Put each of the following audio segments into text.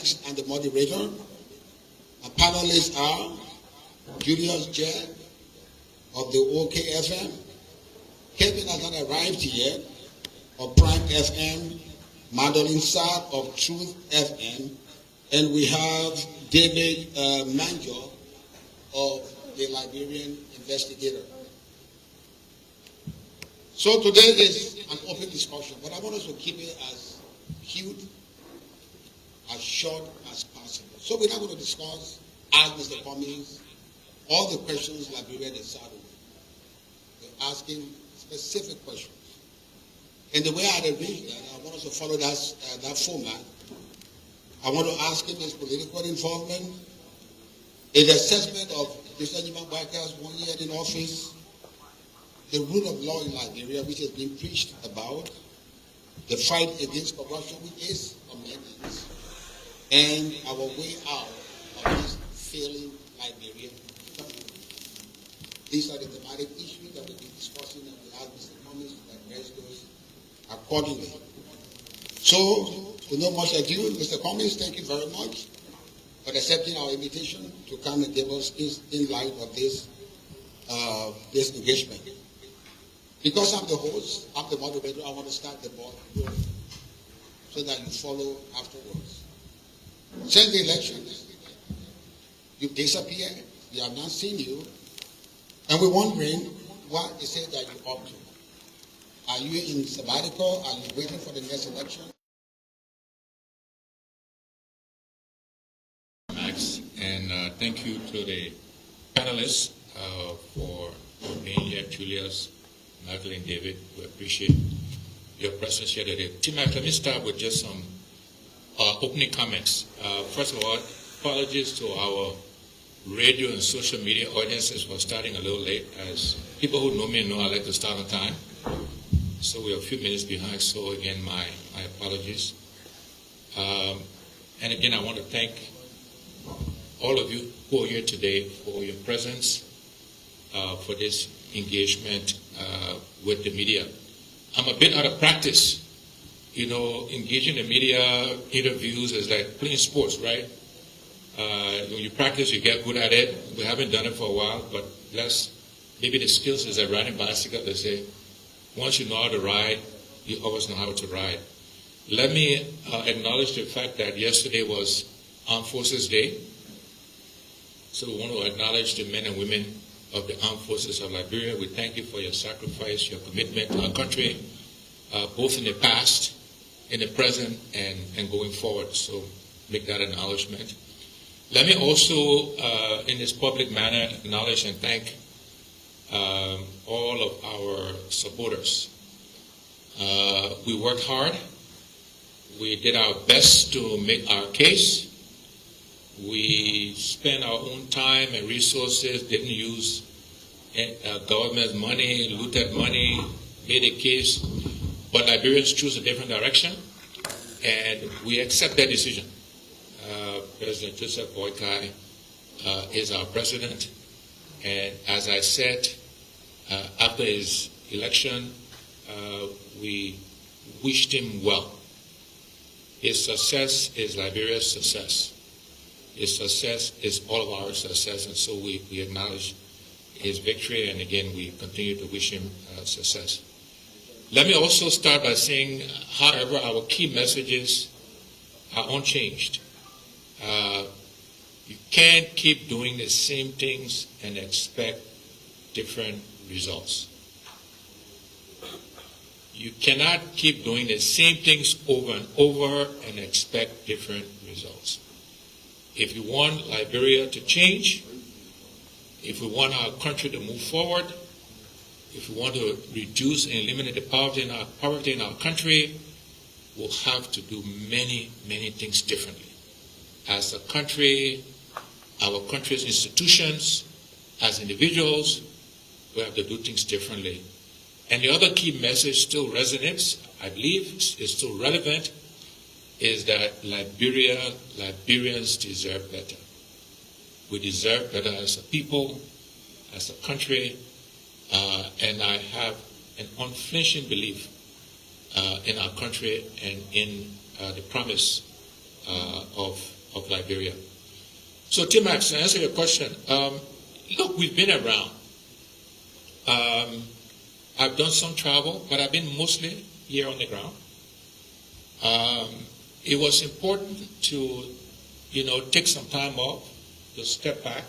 Cummings, and the moderator. Our panelists are Julius Jed of the OKFM. Kevin has not arrived yet, of Prime FM, Madeline Saad of Truth FM, and we have David Manjo of the Liberian Investigator. So today is an open discussion, but I want us to keep it as cute, as short as possible. So we're not going to discuss, ask Mr. Cummings, all the questions Liberia decided with. They're asking specific questions. And the way I arranged that, I want us to follow that format. I want to ask him his political involvement, his assessment of Mr. Nyiman 1 year in office, the rule of law in Liberia, which has been preached about, the fight against corruption, which is amendments, and our way out of this failing Liberian government. These are the thematic issues that we'll be discussing, and we'll ask Mr. Cummings to address those accordingly. So, with no much ado, Mr. Cummings, thank you very much for accepting our invitation to come and give us in light of this engagement. Because I'm the host, I'm the moderator, I want to start the ball rolling so that you follow afterwards. Since the elections, you've disappeared, we have not seen you, and we're wondering what is it that you're up to. Are you in sabbatical? Are you waiting for the next election? Max, and thank you to the panelists for being here, Julius, Madeline, David. We appreciate your presence here today. T-Mac, let me start with just some opening comments. First of all, apologies to our radio and social media audiences for starting a little late. As people who know me know I like to start on time. So we're a few minutes behind, so again, my apologies. And again, I want to thank all of you who are here today for your presence, for this engagement with the media. I'm a bit out of practice. You know, engaging the media interviews is like playing sports, right? When you practice, you get good at it. We haven't done it for a while, but maybe the skills is like riding bicycle, they say. Once you know how to ride, you always know how to ride. Let me acknowledge the fact that yesterday was Armed Forces Day. So we want to acknowledge the men and women of the Armed Forces of Liberia. We thank you for your sacrifice, your commitment to our country, both in the past, in the present, and going forward. So make that acknowledgement. Let me also, in this public manner, acknowledge and thank all of our supporters. We worked hard. We did our best to make our case. We spent our own time and resources, didn't use government money, looted money, made a case. But Liberians choose a different direction, and we accept that decision. President Joseph Boykai is our president, and as I said, after his election, we wished him well. His success is Liberia's success. His success is all of our success, and so we acknowledge his victory, and again, we continue to wish him success. Let me also start by saying, however, our key messages are unchanged. You can't keep doing the same things and expect different results. You cannot keep doing the same things over and over and expect different results. If you want Liberia to change, if we want our country to move forward, if we want to reduce and eliminate the poverty in our country, we'll have to do many, many things differently. As a country, our country's institutions, as individuals, we have to do things differently. And the other key message still resonates, I believe, is still relevant, is that Liberians deserve better. We deserve better as a people, as a country, and I have an unflinching belief in our country and in the promise of of Liberia. So, Timax, to answer your question, look, we've been around. I've done some travel, but I've been mostly here on the ground. It was important to, take some time off, to step back,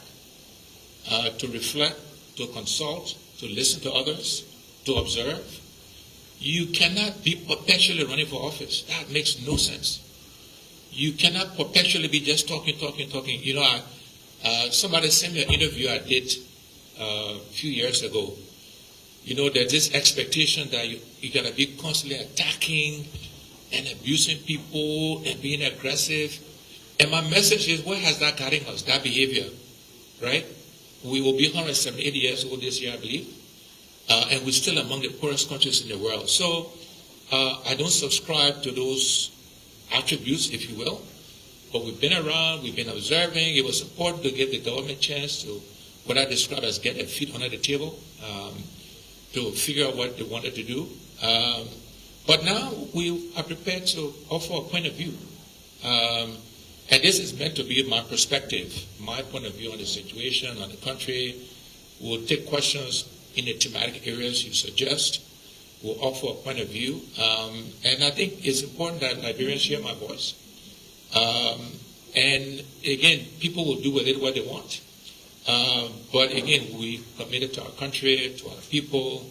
to reflect, to consult, to listen to others, to observe. You cannot be perpetually running for office. That makes no sense. You cannot perpetually be just talking. Somebody sent me an interview I did a few years ago. There's this expectation that you're going to be constantly attacking and abusing people and being aggressive. And my message is, where has that gotten us, that behavior, right? We will be 178 years old this year, I believe, and we're still among the poorest countries in the world. So I don't subscribe to those attributes, if you will, but we've been around, we've been observing. It was important to give the government a chance to, what I describe as get their feet under the table, to figure out what they wanted to do. But now we are prepared to offer a point of view. And this is meant to be my perspective, my point of view on the situation, on the country. We'll take questions in the thematic areas you suggest. We'll offer a point of view. And I think it's important that Liberians hear my voice. And again, people will do with it what they want. But again, we committed to our country, to our people,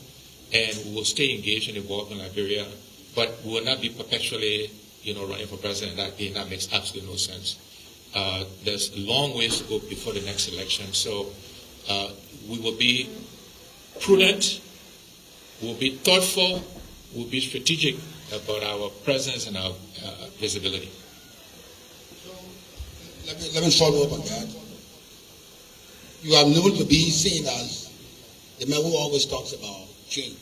and we will stay engaged and involved in Liberia. But we will not be perpetually, running for president. That makes absolutely no sense. There's a long ways to go before the next election. So we will be prudent, we'll be thoughtful, we'll be strategic about our presence and our visibility. So let me follow up on that. You are known to be seen as the man who always talks about change.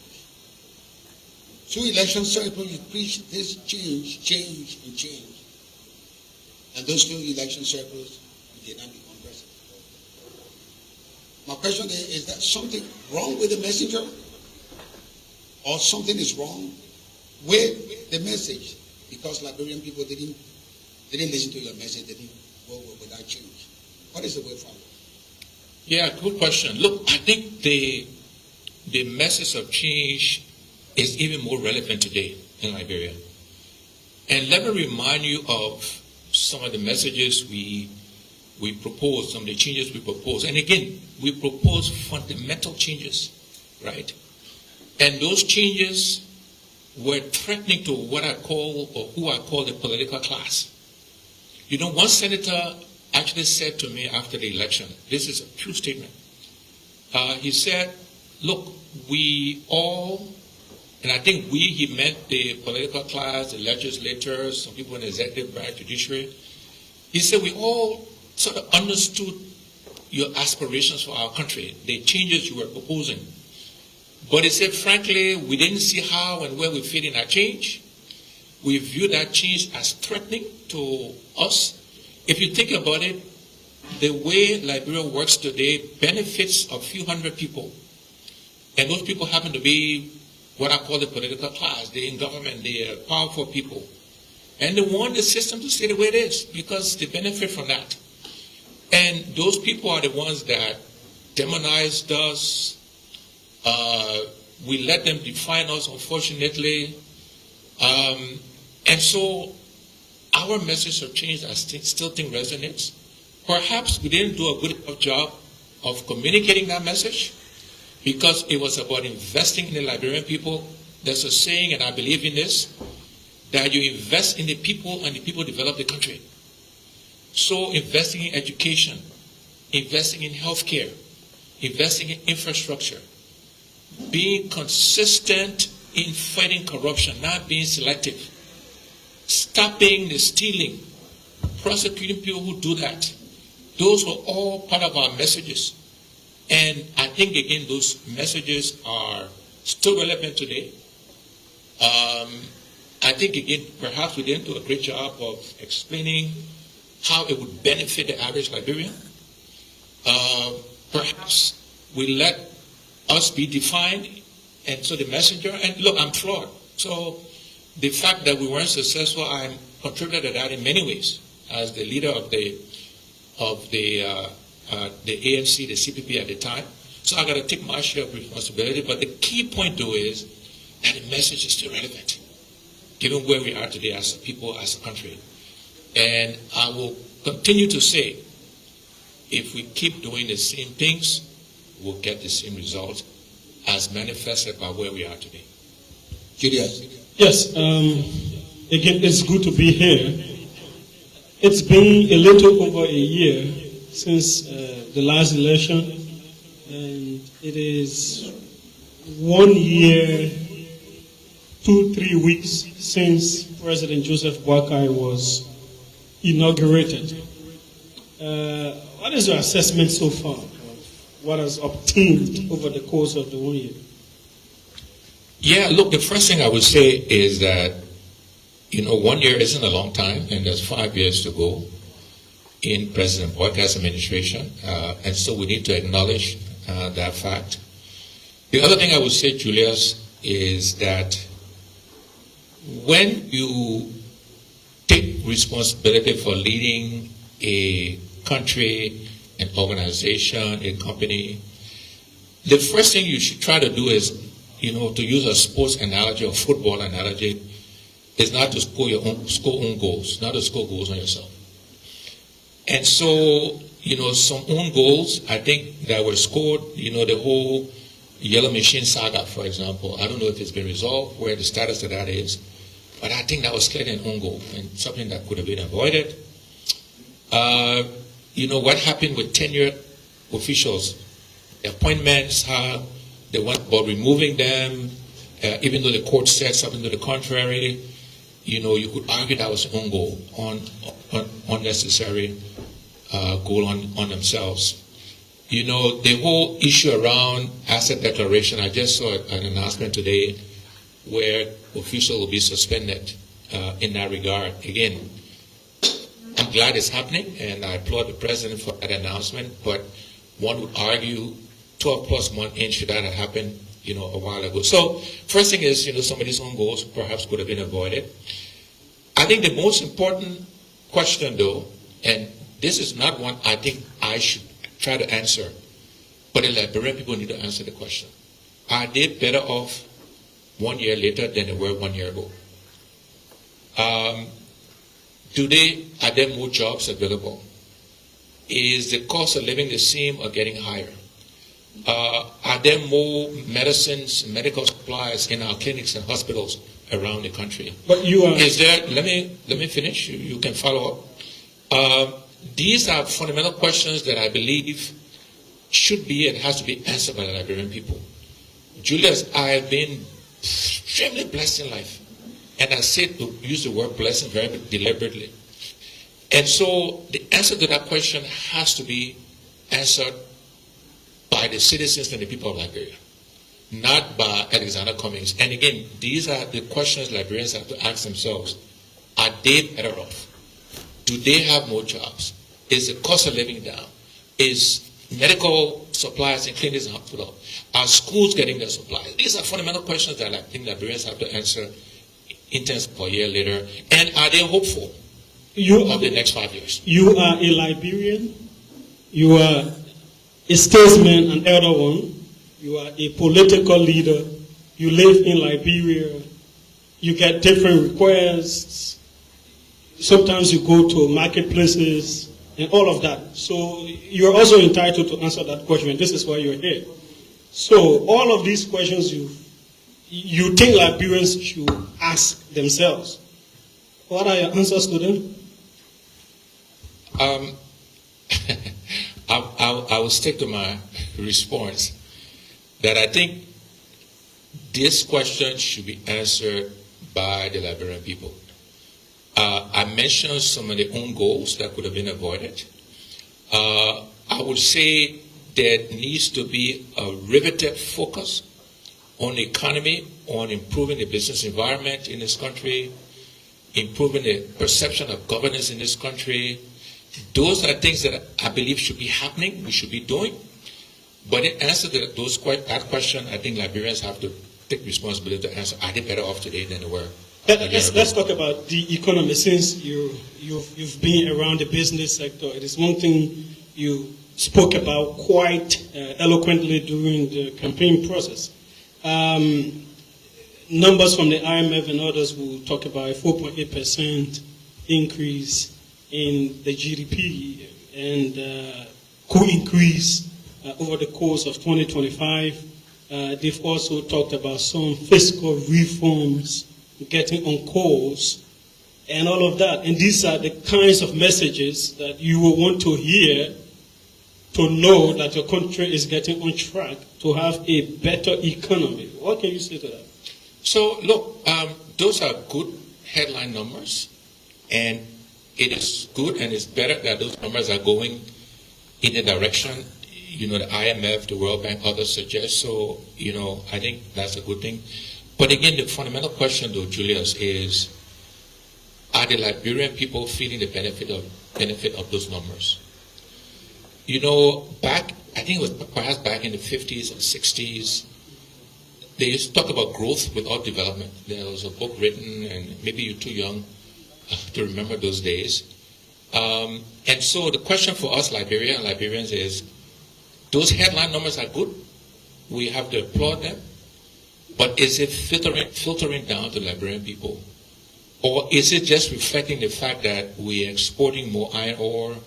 Through election circles, you preach this change. And those few election circles, you did not become president. My question is that something wrong with the messenger? Or something is wrong with the message? Because Liberian people didn't listen to your message, they didn't go with that change. What is the way forward? Yeah, good question. Look, I think the message of change is even more relevant today in Liberia. And let me remind you of some of the messages we propose, some of the changes we propose. And again, we propose fundamental changes, right? And those changes were threatening to what I call, or who I call, the political class. One senator actually said to me after the election, this is a true statement. He said, look, we all, and I think he meant the political class, the legislators, some people in the executive branch, judiciary. He said, we all sort of understood your aspirations for our country, the changes you were proposing. But he said, frankly, we didn't see how and where we fit in that change. We view that change as threatening to us. If you think about it, the way Liberia works today benefits a few hundred people. And those people happen to be what I call the political class. They're in government, they're powerful people. And they want the system to stay the way it is because they benefit from that. And those people are the ones that demonized us. We let them define us, unfortunately. And so our message of change, I still think resonates. Perhaps we didn't do a good enough job of communicating that message because it was about investing in the Liberian people. There's a saying, and I believe in this, that you invest in the people and the people develop the country. So investing in education, investing in healthcare, investing in infrastructure, being consistent in fighting corruption, not being selective, stopping the stealing, prosecuting people who do that. Those were all part of our messages. And I think, again, those messages are still relevant today. I think, again, perhaps we didn't do a great job of explaining how it would benefit the average Liberian. Perhaps we let us be defined, and so the messenger, and look, I'm flawed. So the fact that we weren't successful, I'm contributed to that in many ways. as the leader of the ANC, the CPP at the time. So I got to take my share of responsibility. But the key point, though, is that the message is still relevant, given where we are today as a people, as a country. And I will continue to say, if we keep doing the same things, we'll get the same results as manifested by where we are today. Julius. Yes, again, it's good to be here. It's been a little over a year since the last election, and it is 1 year, 2-3 weeks since President Joseph Boakai was inaugurated. What is your assessment so far of what has obtained over the course of the 1 year? Yeah, look, the first thing I would say is that, 1 year isn't a long time, and there's 5 years to go in President Boakai's administration, and so we need to acknowledge that fact. The other thing I would say, Julius, is that when you take responsibility for leading a country, an organization, a company, the first thing you should try to do is, to use a sports analogy or football analogy, is not to score own goals, not to score goals on yourself. And so, some own goals, I think, that were scored, the whole Yellow Machine saga, for example. I don't know if it's been resolved, where the status of that is, but I think that was clearly an own goal and something that could have been avoided. What happened with tenured officials, appointments, how they went about removing them, even though the court said something to the contrary. You could argue that was an own goal, unnecessary goal on themselves. The whole issue around asset declaration, I just saw an announcement today where officials will be suspended in that regard. Again, I'm glad it's happening, and I applaud the president for that announcement, but one would argue 12 plus months in should that have happened, a while ago. So first thing is, some of these own goals perhaps could have been avoided. I think the most important question, though, and this is not one I think I should try to answer, but the Liberian people need to answer the question. Are they better off 1 year later than they were 1 year ago? Are there more jobs available? Is the cost of living the same or getting higher? Are there more medicines, medical supplies in our clinics and hospitals around the country? But you are... Is there, let me finish, you can follow up. These are fundamental questions that I believe should be and has to be answered by the Liberian people. Julius, I have been extremely blessed in life. And I said to use the word blessing very deliberately. And so the answer to that question has to be answered by the citizens and the people of Liberia, not by Alexander Cummings. And again, these are the questions Liberians have to ask themselves. Are they better off? Do they have more jobs? Is the cost of living down? Is medical supplies in clinics and hospitals? Are schools getting their supplies? These are fundamental questions that I think Liberians have to answer in terms of a year later. And are they hopeful of the next 5 years? You are a Liberian. You are a statesman, an elder one. You are a political leader. You live in Liberia. You get different requests. Sometimes you go to marketplaces and all of that. So you're also entitled to answer that question. This is why you're here. So all of these questions you think Liberians should ask themselves. What are your answers to them? I will stick to my response that I think this question should be answered by the Liberian people. I mentioned some of the own goals that could have been avoided. I would say there needs to be a riveted focus on the economy, on improving the business environment in this country, improving the perception of governance in this country. Those are things that I believe should be happening, we should be doing. But in answer to that question, I think Liberians have to take responsibility to answer, are they better off today than they were Let's talk about the economy. Since you've been around the business sector, it is one thing you spoke about quite eloquently during the campaign process. Numbers from the IMF and others will talk about a 4.8% increase in the GDP and could increase over the course of 2025. They've also talked about some fiscal reforms getting on course and all of that. And these are the kinds of messages that you will want to hear to know that your country is getting on track to have a better economy. What can you say to that? So, look, those are good headline numbers, and it is good and it's better that those numbers are going in the direction, the IMF, the World Bank, others suggest. So, I think that's a good thing. But again, the fundamental question, though, Julius, is, are the Liberian people feeling the benefit of those numbers? I think it was perhaps back in the 50s and 60s, they used to talk about growth without development. There was a book written, and maybe you're too young to remember those days. And so the question for us Liberians is, those headline numbers are good. We have to applaud them. But is it filtering down to Liberian people? Or is it just reflecting the fact that we're exporting more iron ore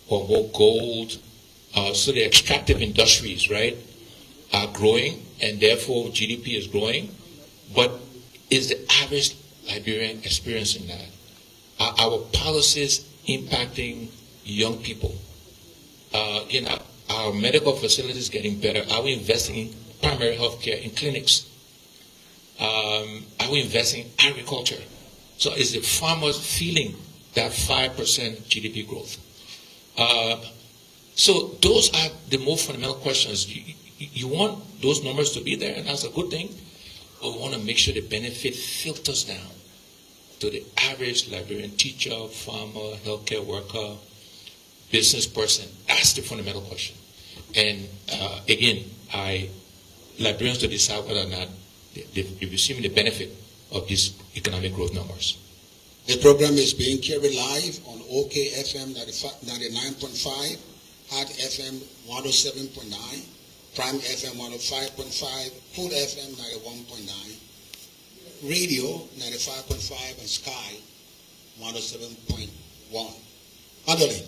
or more gold? So the extractive industries, right, are growing, and therefore GDP is growing. But is the average Liberian experiencing that? Are our policies impacting young people? Our medical facilities getting better? Are we investing in primary health care, in clinics? Are we investing in agriculture? So is the farmers feeling that 5% GDP growth? So those are the more fundamental questions. You want those numbers to be there, and that's a good thing. But we want to make sure the benefit filters down to the average Liberian teacher, farmer, healthcare worker, business person. That's the fundamental question. And again, Liberians to decide whether or not they're receiving the benefit of these economic growth numbers. The program is being carried live on OKFM 99.5, Hard FM 107.9, Prime FM 105.5, Full FM 91.9, Radio 95.5, and Sky 107.1. Adeline.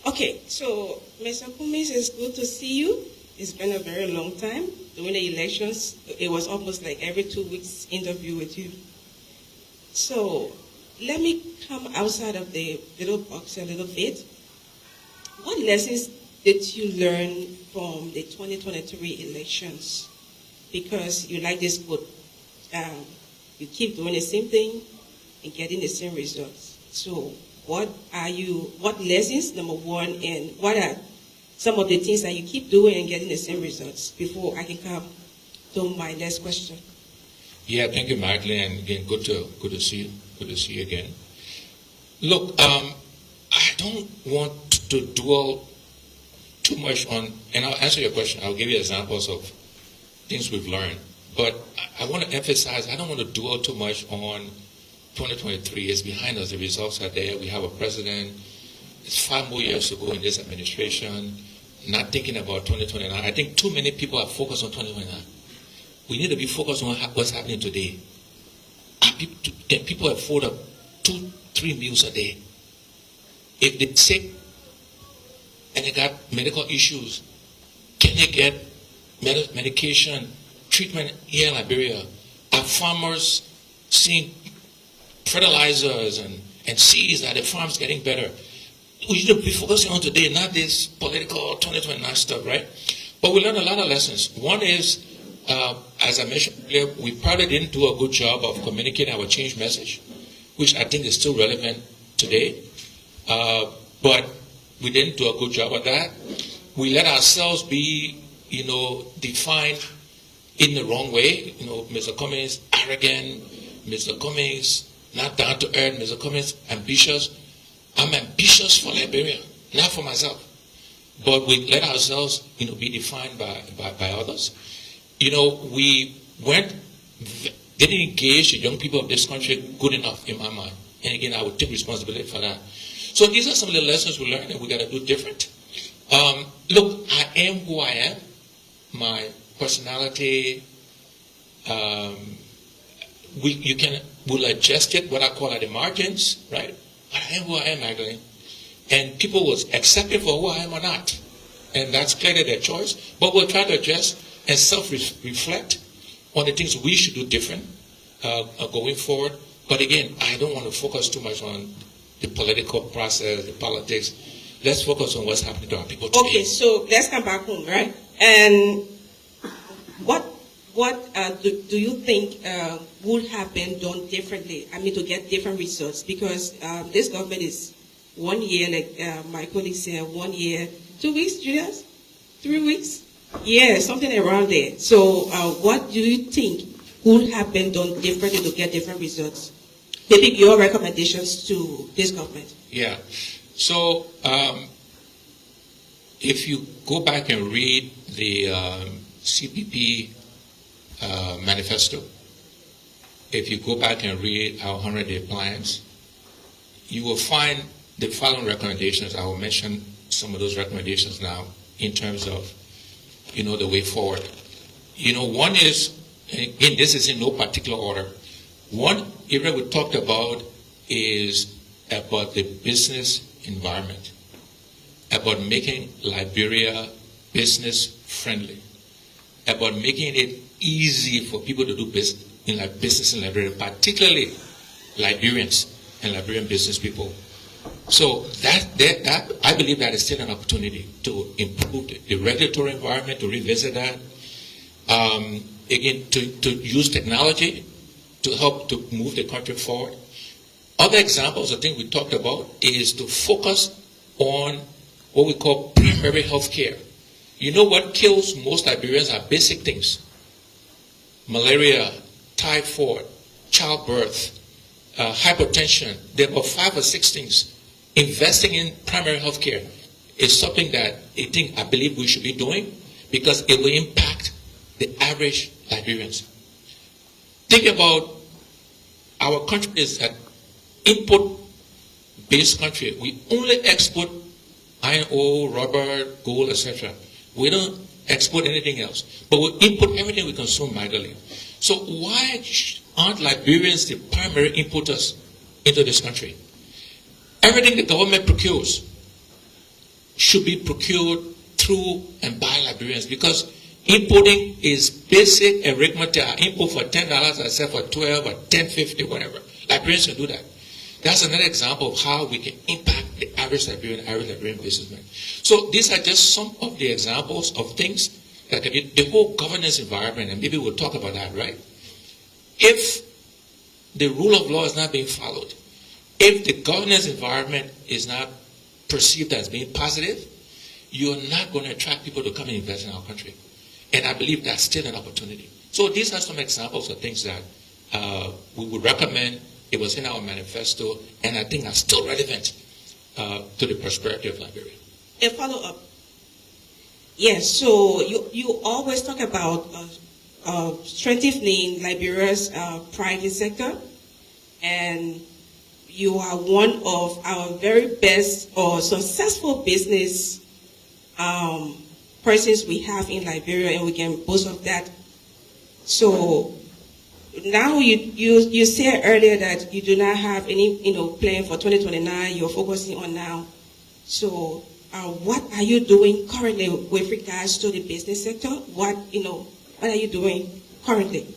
Okay, so Mr. Cummings, it's good to see you. It's been a very long time. During the elections, it was almost like every 2 weeks interview with you. So let me come outside of the little box a little bit. What lessons did you learn from the 2023 elections? Because you like this quote, you keep doing the same thing and getting the same results. So what lessons, number one, and what are some of the things that you keep doing and getting the same results before I can come to my next question? Yeah, thank you, Magdalene, and again, good to see you. Good to see you again. Look, I don't want to dwell too much on, and I'll answer your question. I'll give you examples of things we've learned. But I want to emphasize, I don't want to dwell too much on 2023. It's behind us. The results are there. We have a president. It's 5 more years to go in this administration. Not thinking about 2029. I think too many people are focused on 2029. We need to be focused on what's happening today. Can people afford 2-3 meals a day? If they're sick and they got medical issues, can they get medication, treatment here in Liberia? Are farmers seeing fertilizers and seeds that the farm's getting better? We need to be focusing on today, not this political 2029 stuff, right? But we learned a lot of lessons. One is, as I mentioned earlier, we probably didn't do a good job of communicating our change message, which I think is still relevant today. But we didn't do a good job of that. We let ourselves be, defined in the wrong way. Mr. Cummings, arrogant. Mr. Cummings, not down to earth. Mr. Cummings, ambitious. I'm ambitious for Liberia, not for myself. But we let ourselves, be defined by others. We went didn't engage the young people of this country good enough in my mind. And again, I would take responsibility for that. So these are some of the lessons we learned, and we got to do different. Look, I am who I am. My personality, we'll adjust it, what I call at the margins, right? But I am who I am, Magdalene. And people will accept it for who I am or not. And that's clearly their choice. But we'll try to adjust and self-reflect on the things we should do different going forward. But again, I don't want to focus too much on the political process, the politics. Let's focus on what's happening to our people today. Okay, so let's come back home, right? And what do you think would have been done differently? I mean, to get different results, because this government is 1 year, like my colleague said, 1 year, 2 weeks, Julius, 3 weeks, yeah, something around there. So, what do you think would have been done differently to get different results? Maybe your recommendations to this government. Yeah. So, if you go back and read the CPP manifesto, if you go back and read our 100-day plans, you will find the following recommendations. I will mention some of those recommendations now in terms of, the way forward. One is, and again, this is in no particular order. One area we talked about is about the business environment, about making Liberia business friendly, about making it easy for people to do business in Liberia, particularly Liberians and Liberian business people. So that I believe that is still an opportunity to improve the regulatory environment, to revisit that. Again, to use technology to help to move the country forward. Other examples I think we talked about is to focus on what we call primary health care. What kills most Liberians are basic things. Malaria, typhoid, childbirth, hypertension. There are about 5 or 6 things. Investing in primary health care is something that I believe we should be doing because it will impact the average Liberians. Think about our country is an input-based country. We only export iron ore, rubber, gold, etc. We don't export anything else. But we import everything we consume mightily. So why aren't Liberians the primary importers into this country? Everything the government procures should be procured through and by Liberians because importing is basic arithmetic. I import for $10, I sell for $12 or $10.50, whatever. Liberians can do that. That's another example of how we can impact the average Liberian businessman. So these are just some of the examples of things that can be the whole governance environment, and maybe we'll talk about that, right? If the rule of law is not being followed, if the governance environment is not perceived as being positive, you're not going to attract people to come and invest in our country. And I believe that's still an opportunity. So these are some examples of things that we would recommend. It was in our manifesto, and I think are still relevant to the prosperity of Liberia. A follow-up. Yes, so you always talk about strengthening Liberia's private sector, and you are one of our very best or successful business persons we have in Liberia, and we can boast of that. So now you said earlier that you do not have any plan for 2029. You're focusing on now. So what are you doing currently with regards to the business sector? What are you doing currently?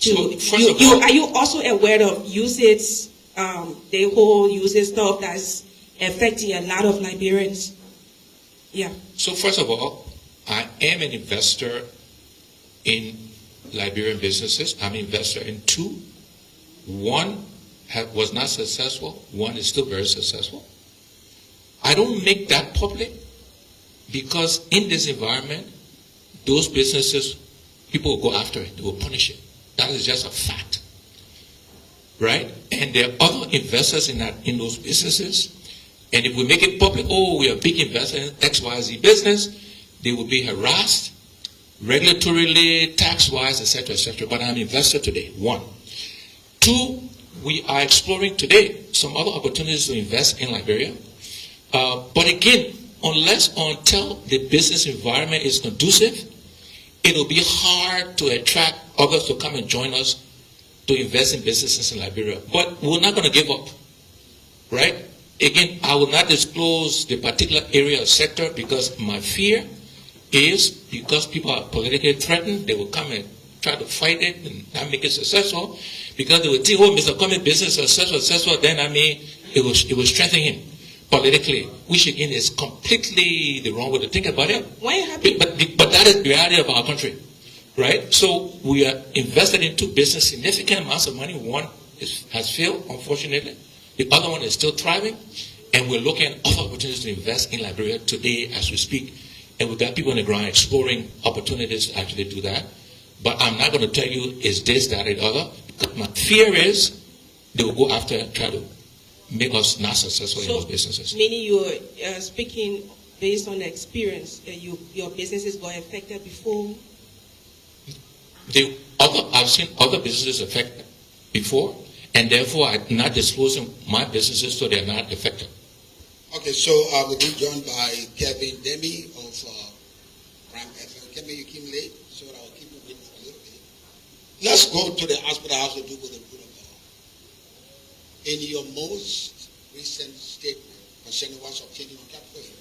Are you also aware of usage? The whole usage stuff that's affecting a lot of Liberians. Yeah. So first of all, I am an investor in Liberian businesses. I'm an investor in 2. One was not successful. One is still very successful. I don't make that public because in this environment, those businesses, people will go after it. They will punish it. That is just a fact. Right? And there are other investors in those businesses. And if we make it public, we are a big investor in XYZ business, they will be harassed, regulatorily, tax-wise, etc., but I'm an investor today, one. Two, we are exploring today some other opportunities to invest in Liberia. But again, unless until the business environment is conducive, it'll be hard to attract others to come and join us to invest in businesses in Liberia. But we're not going to give up, right? Again, I will not disclose the particular area or sector because my fear is because people are politically threatened, they will come and try to fight it and not make it successful because they will think, oh, Mr. Cummings' business is successful, then it will strengthen him politically, which again is completely the wrong way to think about it. Why are you happy? But that is the reality of our country, right? So we are invested into business significant amounts of money. One has failed, unfortunately. The other one is still thriving, and we're looking at other opportunities to invest in Liberia today as we speak. And we've got people on the ground exploring opportunities to actually do that. But I'm not going to tell you is this, that, or the other. Because my fear is they will go after and try to make us not successful in those businesses. Meaning you're speaking based on experience. Your businesses got affected before? I've seen other businesses affected before, and therefore I'm not disclosing my businesses so they're not affected. Okay, so we'll be joined by Kevin Demi of Prime FM. Kevin, you came late, so I'll keep you waiting for a little bit. Let's go to the aspect that has to do with the rule of law. In your most recent statement concerning what's obtained on Capitol Hill,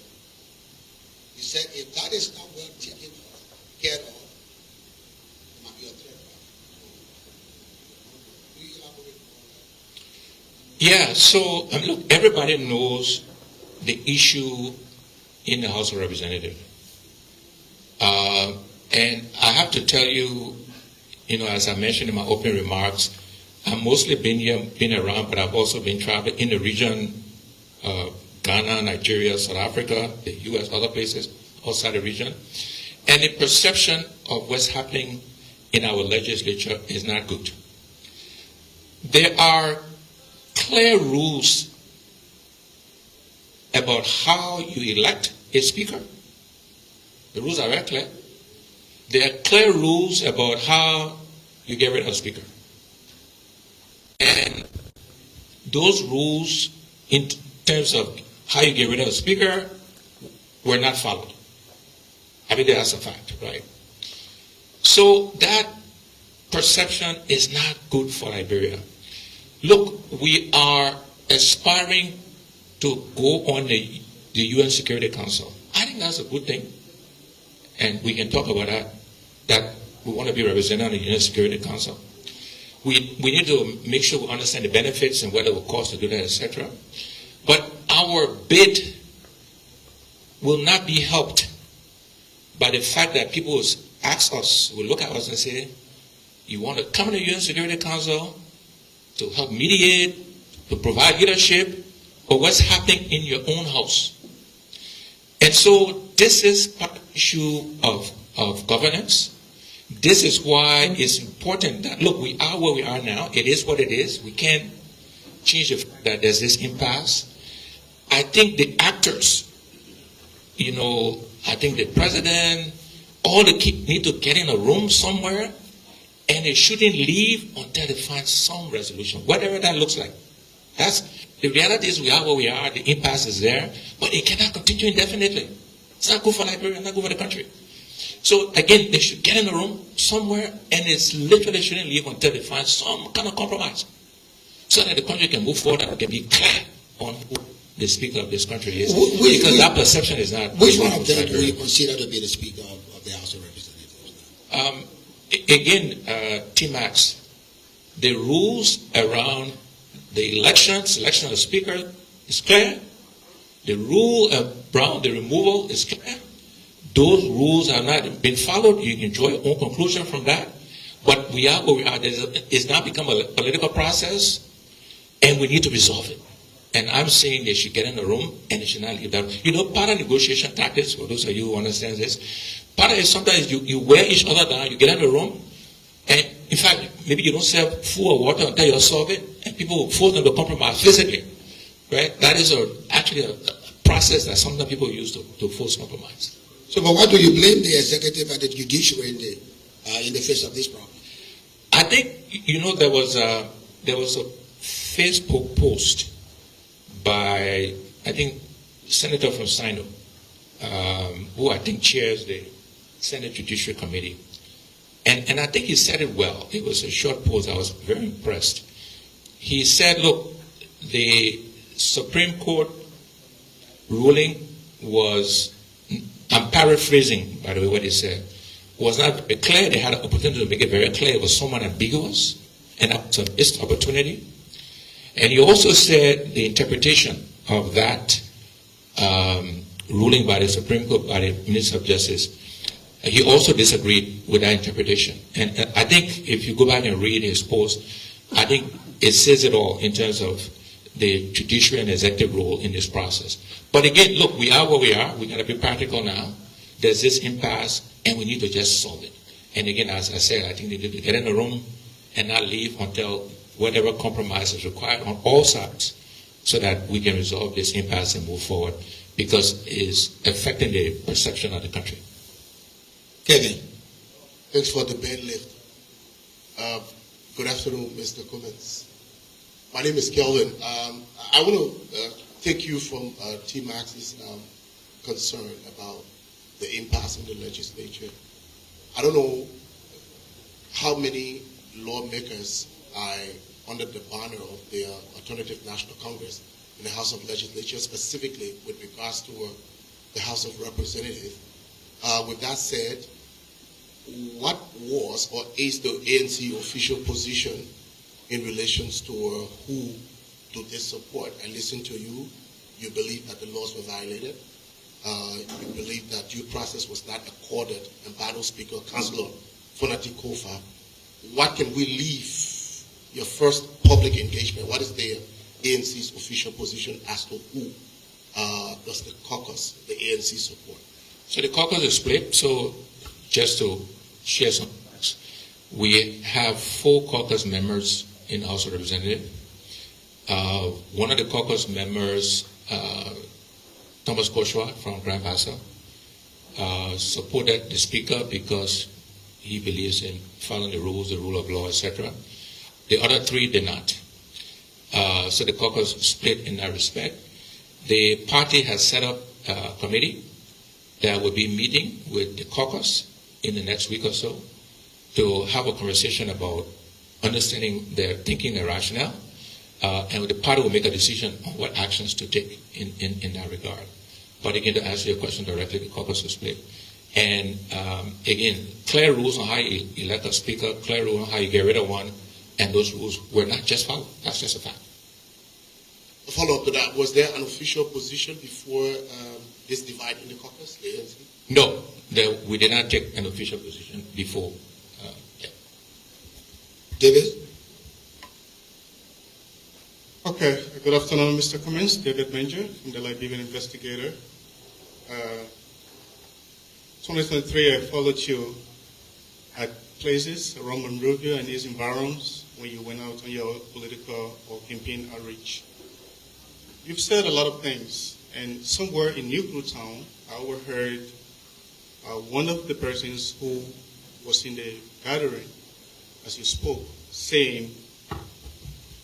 you said if that is not well taken care of, it might be a threat. Will you elaborate more on that? Yeah, so look, everybody knows the issue in the House of Representatives. And I have to tell you, as I mentioned in my opening remarks, I've mostly been around, but I've also been traveling in the region, Ghana, Nigeria, South Africa, the U.S., other places outside the region. And the perception of what's happening in our legislature is not good. There are clear rules about how you elect a speaker. The rules are very clear. There are clear rules about how you get rid of a speaker. And those rules in terms of how you get rid of a speaker were not followed. I mean, that's a fact, right? So that perception is not good for Liberia. Look, we are aspiring to go on the UN Security Council. I think that's a good thing. And we can talk about that we want to be represented on the UN Security Council. We need to make sure we understand the benefits and what it will cost to do that, etc. But our bid will not be helped by the fact that people will ask us, will look at us and say, you want to come to the UN Security Council to help mediate, to provide leadership, or what's happening in your own house. And so this is part of the issue of governance. This is why it's important that, look, we are where we are now. It is what it is. We can't change the fact that there's this impasse. I think the actors, I think the president, all the need to get in a room somewhere, and they shouldn't leave until they find some resolution, whatever that looks like. The reality is we are where we are, the impasse is there, but it cannot continue indefinitely. It's not good for Liberia, not good for the country. So again, they should get in a room somewhere, and it's literally shouldn't leave until they find some kind of compromise, so that the country can move forward and can be clear on who the speaker of this country is. Because that perception is not. Which one of them do you consider to be the speaker of the House of Representatives? Again, T-Max, the rules around the selection of the speaker is clear. The rule around the removal is clear. Those rules have not been followed. You can draw your own conclusion from that. But we are where we are. It's now become a political process, and we need to resolve it. And I'm saying they should get in the room, and they should not leave that. Part of negotiation tactics, for those of you who understand this, part of it sometimes you wear each other down, you get in the room, and in fact, maybe you don't serve food or water until you solve it, and people will force them to compromise physically, right? That is actually a process that sometimes people use to force compromise. So, but why do you blame the executive and the judiciary in the face of this problem? I think, there was a Facebook post by, I think, Senator from Sino, who I think chairs the Senate Judiciary Committee. And I think he said it well. It was a short post. I was very impressed. He said, look, the Supreme Court ruling was, I'm paraphrasing, by the way, what he said, was not clear. They had an opportunity to make it very clear. It was somewhat ambiguous, and that was a missed opportunity. And he also said the interpretation of that ruling by the Supreme Court, by the Minister of Justice, he also disagreed with that interpretation. And I think if you go back and read his post, I think it says it all in terms of the judiciary and executive role in this process. But again, look, we are where we are. We got to be practical now. There's this impasse, and we need to just solve it. And again, as I said, I think they need to get in the room and not leave until whatever compromise is required on all sides so that we can resolve this impasse and move forward, because it's affecting the perception of the country. Kevin. Thanks for the band lift. Good afternoon, Mr. Cummings. My name is Kelvin. I want to take you from T. Max's concern about the impasse in the legislature. I don't know how many lawmakers are under the banner of the Alternative National Congress in the House of Legislature, specifically with regards to the House of Representatives. With that said, what was or is the ANC official position in relations to who do they support? I listened to you. You believe that the laws were violated. You believe that due process was not accorded. And Battle Speaker, Councillor Fonati Kofa, what can we leave your first public engagement? What is the ANC's official position as to who does the caucus, the ANC, support? So the caucus is split. So just to share some facts, we have 4 caucus members in the House of Representatives. One of the caucus members, Thomas Koshwa from Grand Bassa, supported the Speaker because he believes in following the rules, the rule of law, etc. The other 3 did not. So the caucus split in that respect. The party has set up a committee that will be meeting with the caucus in the next week or so to have a conversation about understanding their thinking, their rationale, and the party will make a decision on what actions to take in that regard. But again, to answer your question directly, the caucus is split. And again, clear rules on how you elect a speaker, clear rules on how you get rid of one, and those rules were not just followed. That's just a fact. A follow-up to that, was there an official position before this divide in the caucus, the ANC? No, we did not take an official position before. Yeah. David? Okay, good afternoon, Mr. Cummings. David Menger from the Liberian Investigator. 2023, I followed you at places around Monrovia and its environs when you went out on your political or campaign outreach. You've said a lot of things, and somewhere in New Blue Town, I overheard one of the persons who was in the gathering as you spoke saying,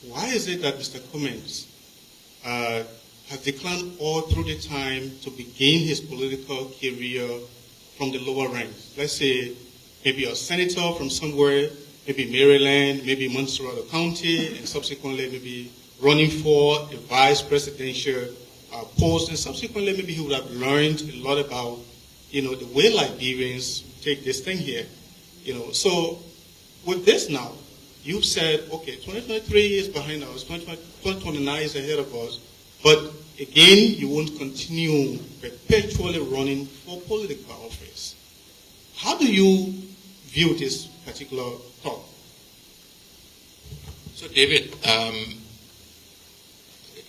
why is it that Mr. Cummings has declined all through the time to begin his political career from the lower ranks? Let's say maybe a senator from somewhere, maybe Maryland, maybe Montserrat County, and subsequently maybe running for a vice presidential post, and subsequently maybe he would have learned a lot about, the way Liberians take this thing here. So with this now, you've said, okay, 2023 is behind us, 2029 is ahead of us, but again, you won't continue perpetually running for political office. How do you view this particular thought? So, David,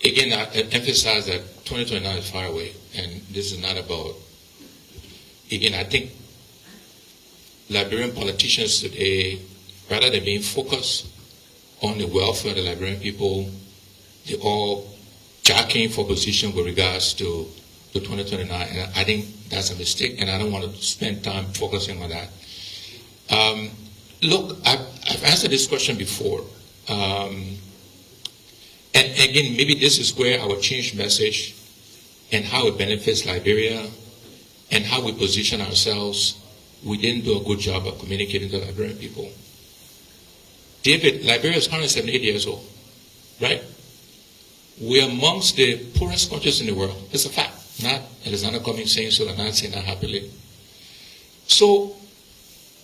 again, I emphasize that 2029 is far away, and this is not about, again, I think Liberian politicians today, rather than being focused on the welfare of the Liberian people, they're all jockeying for position with regards to to 2029, and I think that's a mistake, and I don't want to spend time focusing on that. Look, I've answered this question before, and again, maybe this is where our change message and how it benefits Liberia and how we position ourselves, we didn't do a good job of communicating to Liberian people. David, Liberia is 178 years old, right? We're amongst the poorest countries in the world. It's a fact. Not Alexander Cummings saying so, and not saying that happily. So,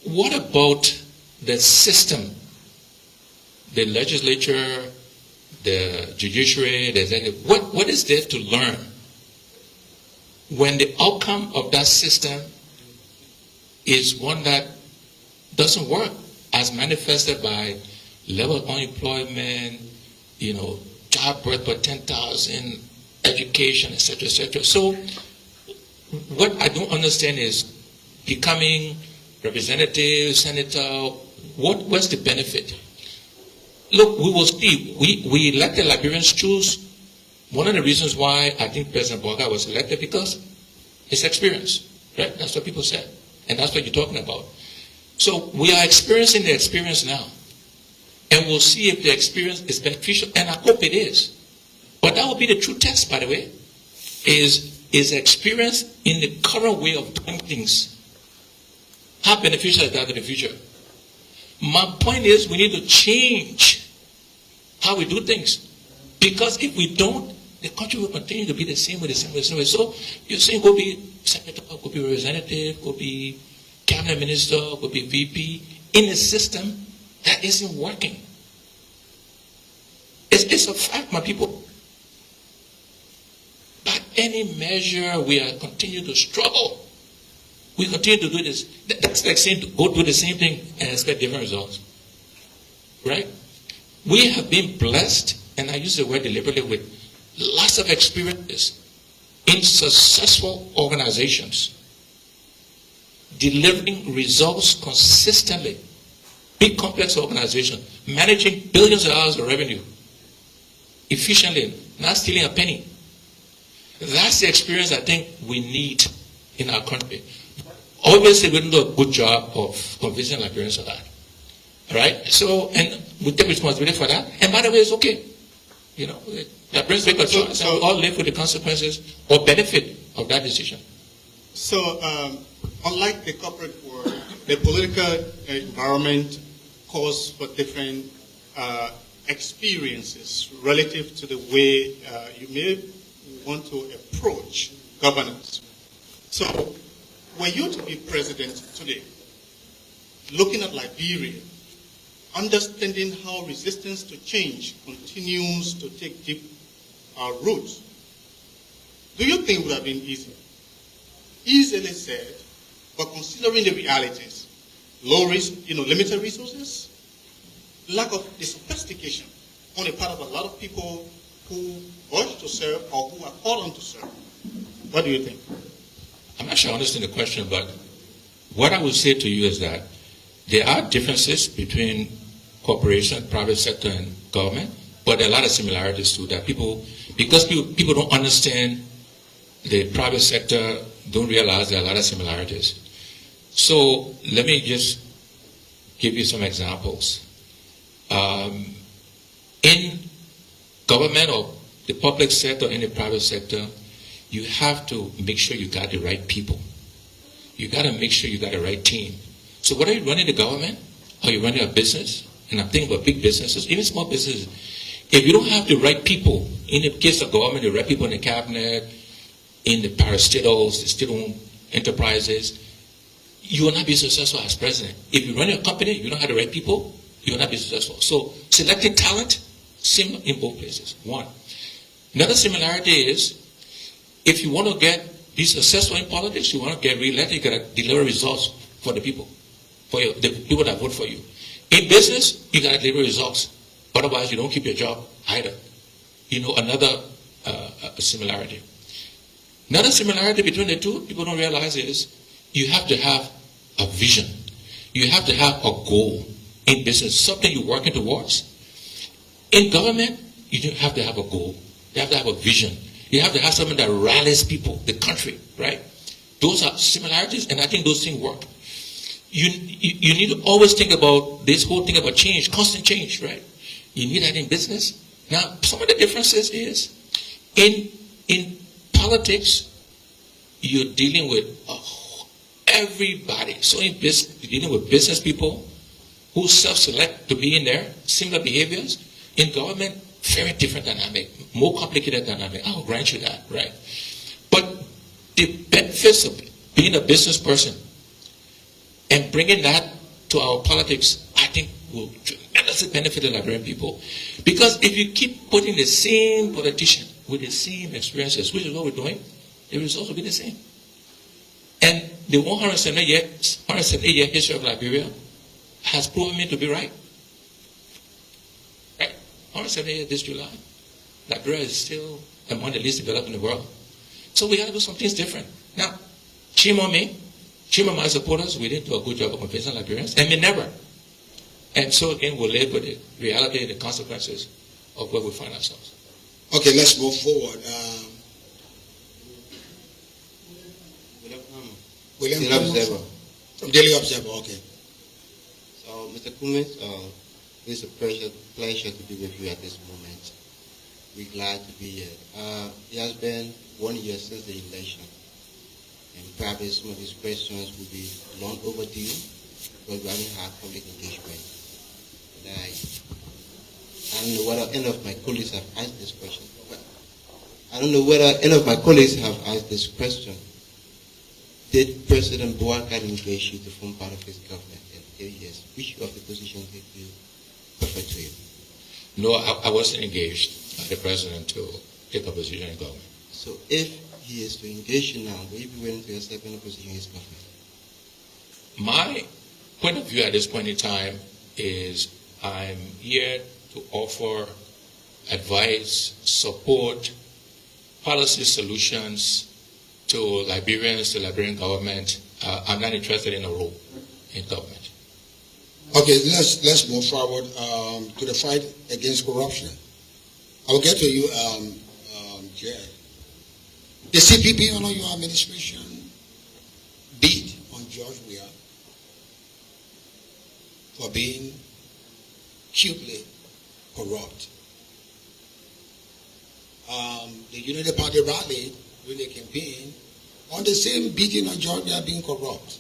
what about the system, the legislature, the judiciary, the executive? What is there to learn when the outcome of that system is one that doesn't work, as manifested by level of unemployment, job birth per 10,000, education, etc., etc. So, what I don't understand is becoming representative, senator. What's the benefit? Look, we will see. We let the Liberians choose. One of the reasons why I think President Boga was elected, because his experience, right? That's what people said, and that's what you're talking about. So we are experiencing the experience now, and we'll see if the experience is beneficial, and I hope it is. But that will be the true test, by the way, is experience in the current way of doing things. How beneficial is that in the future? My point is we need to change how we do things. Because if we don't, the country will continue to be the same way. So you're saying go be senator, go be representative, go be cabinet minister, go be VP in a system that isn't working. It's a fact, my people. By any measure, we are continue to struggle. We continue to do this. That's like saying to go do the same thing and expect different results. Right? We have been blessed, and I use the word deliberately, with lots of experiences in successful organizations, delivering results consistently. Big complex organization, managing billions of dollars of revenue efficiently, not stealing a penny. That's the experience I think we need in our country. Obviously, we don't do a good job of convincing Liberians of that. Right? So, and we take responsibility for that. And by the way, it's okay. Liberians make a choice, and we all live with the consequences or benefit of that decision. So, unlike the corporate world, the political environment calls for different experiences relative to the way you may want to approach governance. So, were you to be president today, looking at Liberia, understanding how resistance to change continues to take deep roots, do you think it would have been easier? Easily said, but considering the realities, limited resources, lack of the sophistication on the part of a lot of people who urge to serve or who are called on to serve. What do you think? I'm not sure I understand the question, but what I would say to you is that there are differences between corporation, private sector, and government, but there are a lot of similarities too. That people don't understand the private sector, don't realize there are a lot of similarities. So let me just give you some examples. In government or the public sector, in the private sector, you have to make sure you got the right people. You got to make sure you got the right team. So whether you're running the government or you're running a business, and I'm thinking about big businesses, even small businesses, if you don't have the right people, in the case of government, the right people in the cabinet, in the parastatals, the state-owned enterprises, you will not be successful as president. If you run a company, you don't have the right people, you will not be successful. So selecting talent, similar in both places. One. Another similarity is, if you want to be successful in politics, you want to get re-elected, you got to deliver results for the people, the people that vote for you. In business, you got to deliver results. Otherwise, you don't keep your job either. Another similarity. Another similarity between the two, people don't realize, is you have to have a vision. You have to have a goal in business, something you're working towards. In government, you have to have a goal. You have to have a vision. You have to have something that rallies people, the country, right? Those are similarities, and I think those things work. You need to always think about this whole thing about change, constant change, right? You need that in business. Now, some of the differences is in politics, you're dealing with everybody. So you're dealing with business people who self-select to be in there, similar behaviors. In government, very different dynamic, more complicated dynamic. I'll grant you that, right? But the benefits of being a business person and bringing that to our politics, I think will tremendously benefit the Liberian people. Because if you keep putting the same politician with the same experiences, which is what we're doing, the results will be the same. And the 178-year history of Liberia has proven me to be right. Right? 178 years this July. Liberia is still among the least developed in the world. So we have to do some things different. Now, shame on me. Shame on my supporters. We didn't do a good job of convincing Liberians. And we never. And so again, we'll live with the reality and the consequences of where we find ourselves. Okay, let's move forward. William Daily Observer. From Daily Observer, okay. So, Mr. Cummings, it's a pleasure to be with you at this moment. We're glad to be here. It has been 1 year since the election, and probably some of these questions will be long overdue because we haven't had public engagement. And I don't know whether any of my colleagues have asked this question. Did President Boubacar engage you to form part of his government? And if yes, which of the positions did you prefer to him? No, I wasn't engaged by the president to take a position in government. So if he is to engage you now, will you be willing to accept any position in his government? My point of view at this point in time is I'm here to offer advice, support, policy solutions to Liberians, to Liberian government. I'm not interested in a role in government. Okay, let's move forward to the fight against corruption. I will get to you, Jay. The CPP under your administration beat on George Weah for being acutely corrupt. The Unity Party rallied during the campaign on the same beating on George Weah being corrupt.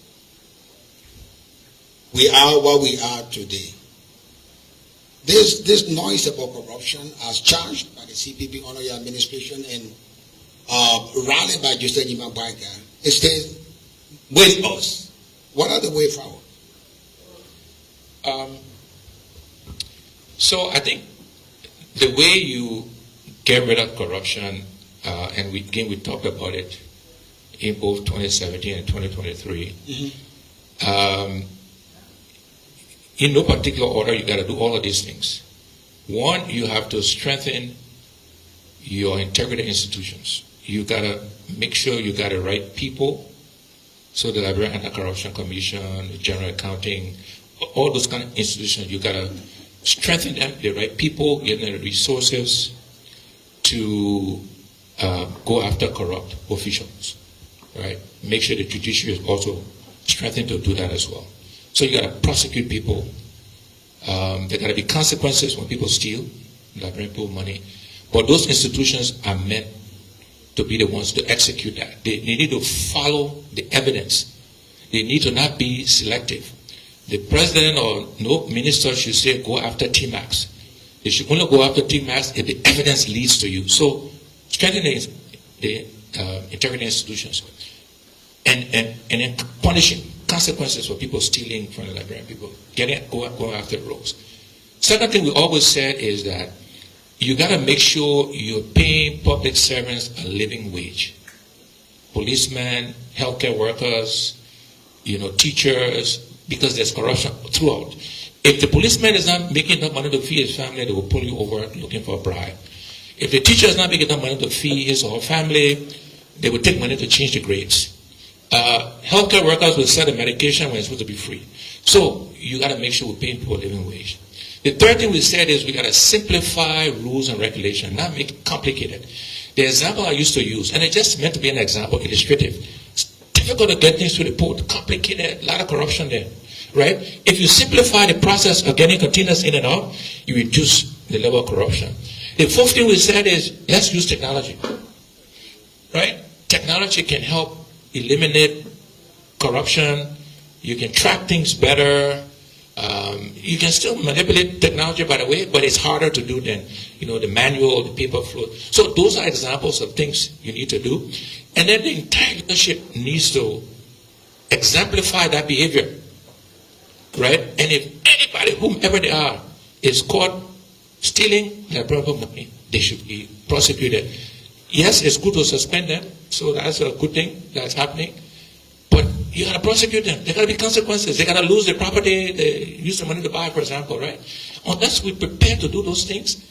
We are what we are today. This noise about corruption as charged by the CPP under your administration and rallied by Justin Imabwaika, it stays with us. What are the way forward? So I think the way you get rid of corruption, and we talked about it in both 2017 and 2023. In no particular order, you got to do all of these things. One, you have to strengthen your integrity institutions. You got to make sure you got the right people. So the Liberian Anti-Corruption Commission, the General Accounting, all those kind of institutions, you got to strengthen them, the right people, give them the resources to go after corrupt officials, right? Make sure the judiciary is also strengthened to do that as well. So you got to prosecute people. There got to be consequences when people steal, Liberian people money. But those institutions are meant to be the ones to execute that. They need to follow the evidence. They need to not be selective. The president or no minister should say go after T-Max. They should only go after T-Max if the evidence leads to you. So strengthening the integrity institutions and then punishing consequences for people stealing from the Liberian people, going after the roles. Second thing we always said is that you got to make sure you're paying public servants a living wage. Policemen, healthcare workers, teachers, because there's corruption throughout. If the policeman is not making enough money to feed his family, they will pull you over looking for a bribe. If the teacher is not making enough money to feed his or her family, they will take money to change the grades. Healthcare workers will sell the medication when it's supposed to be free. So you got to make sure we're paying people a living wage. The third thing we said is we got to simplify rules and regulations, not make it complicated. The example I used to use, and it just meant to be an example, illustrative. It's difficult to get things to the port, complicated, a lot of corruption there, right? If you simplify the process of getting containers in and out, you reduce the level of corruption. The fourth thing we said is, let's use technology, right? Technology can help eliminate corruption. You can track things better. You can still manipulate technology, by the way, but it's harder to do than, the manual, the paper flow. So those are examples of things you need to do. And then the entire leadership needs to exemplify that behavior, right? And if anybody, whomever they are, is caught stealing their proper money, they should be prosecuted. Yes, it's good to suspend them, so that's a good thing that's happening. But you got to prosecute them. There got to be consequences. They got to lose their property they use the money to buy, for example, right? Unless we prepare to do those things,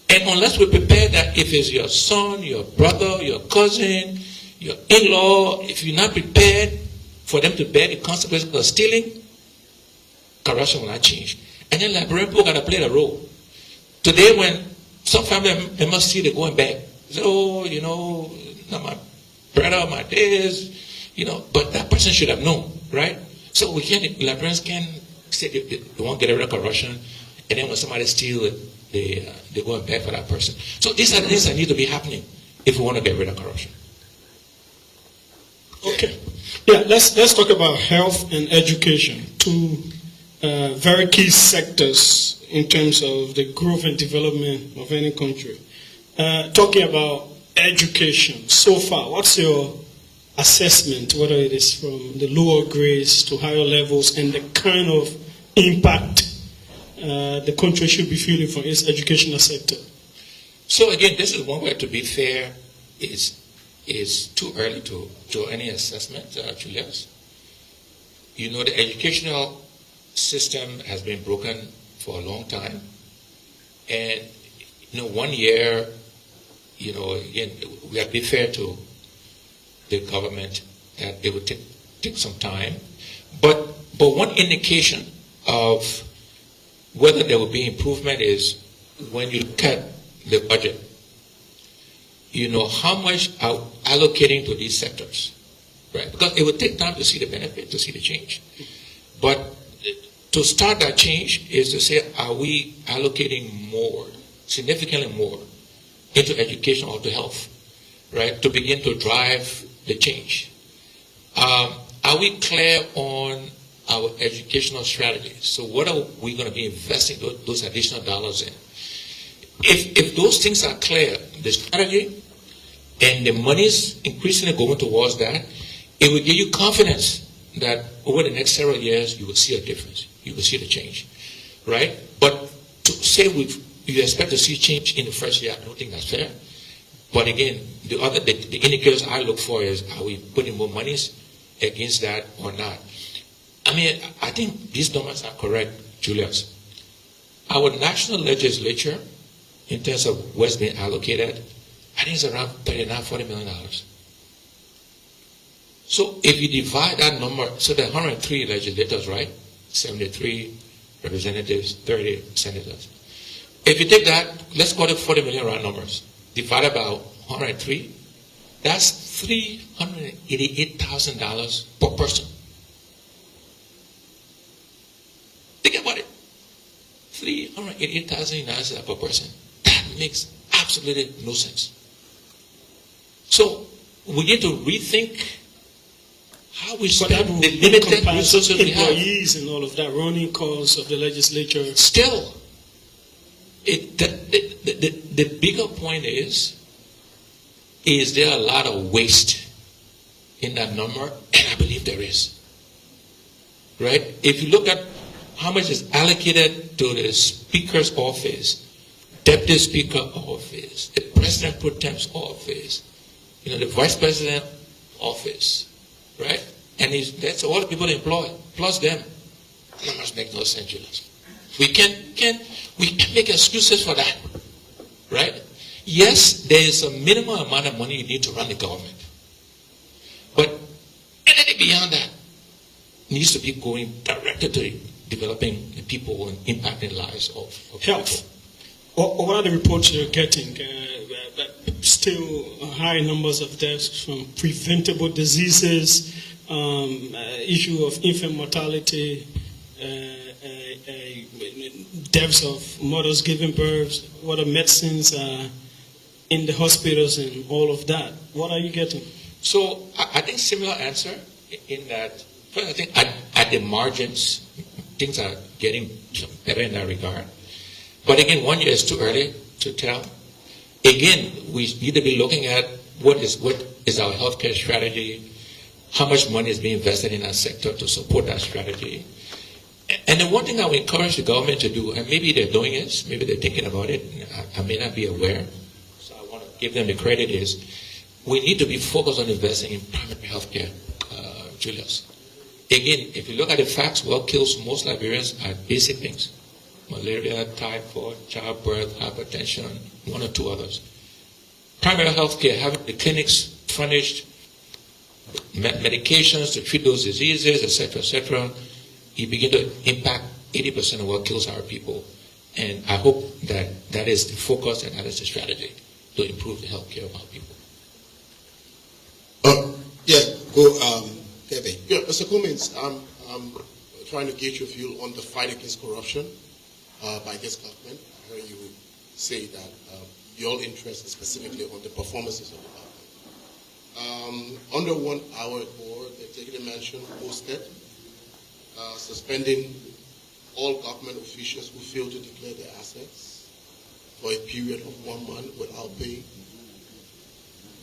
and unless we prepare that if it's your son, your brother, your cousin, your in-law, if you're not prepared for them to bear the consequences of stealing, corruption will not change. And then Liberian people got to play the role. Today, when some family members see they're going back, they say, oh, not my brother, my this, but that person should have known, right? So Liberians can say they won't get rid of corruption, and then when somebody steals it, they're going back for that person. So these are the things that need to be happening if we want to get rid of corruption. Okay. Yeah, let's talk about health and education, two very key sectors in terms of the growth and development of any country. Talking about education, so far, what's your assessment, whether it is from the lower grades to higher levels, and the kind of impact the country should be feeling from its educational sector? So again, this is one way to be fair. Is too early to do any assessment, Julius. The educational system has been broken for a long time, and 1 year, again, we have to be fair to the government that it would take some time. But one indication of whether there will be improvement is when you look at the budget, how much are allocating to these sectors, right? Because it would take time to see the benefit, to see the change. But to start that change is to say, are we allocating more, significantly more, into education or to health, right? To begin to drive the change. Are we clear on our educational strategies? So what are we going to be investing those additional dollars in? If those things are clear, the strategy and the money is increasingly going towards that, it will give you confidence that over the next several years you will see a difference. You will see the change, right? But to say you expect to see change in the first year, I don't think that's fair. But again, the indicators I look for is, are we putting more monies against that or not? I think these numbers are correct, Julius. Our national legislature, in terms of what's being allocated, I think it's around $39, $40 million. So if you divide that number, so there are 103 legislators, right? 73 representatives, 30 senators. If you take that, let's call it 40 million round numbers, divided by 103, that's $388,000 per person. Think about it. $388,000 per person. That makes absolutely no sense. So we need to rethink how we spend the limited resources we have. Employees and all of that, running costs of the legislature. Still, the bigger point is there a lot of waste in that number? And I believe there is. Right? If you look at how much is allocated to the Speaker's office, Deputy Speaker office, the President Pro Tem's office, the Vice President office, right? And that's all the people employed, plus them. Numbers make no sense, Julius. We can't make excuses for that, right? Yes, there is a minimum amount of money you need to run the government. But anything beyond that needs to be going directed to developing the people and impacting the lives of health. What are the reports you're getting? still high numbers of deaths from preventable diseases, issue of infant mortality, deaths of mothers giving birth, what are medicines in the hospitals and all of that. What are you getting? So I think similar answer in that, first I think at the margins, things are getting better in that regard. But again, 1 year is too early to tell. Again, we need to be looking at what is our healthcare strategy, how much money is being invested in that sector to support that strategy. And the one thing I would encourage the government to do, and maybe they're doing it, maybe they're thinking about it, I may not be aware, so I want to give them the credit, is we need to be focused on investing in primary healthcare, Julius. Again, if you look at the facts, what kills most Liberians are basic things. Malaria, typhoid, childbirth, hypertension, one or two others. Primary healthcare, having the clinics furnished, medications to treat those diseases, etc., you begin to impact 80% of what kills our people. And I hope that that is the focus and that is the strategy to improve the healthcare of our people. Kevin. Yeah, Mr. Cummings, I'm trying to gauge your view on the fight against corruption by this government. I heard you say that your interest is specifically on the performances of the government. Under 1 hour board, the executive mansion posted suspending all government officials who fail to declare their assets for a period of 1 month without pay.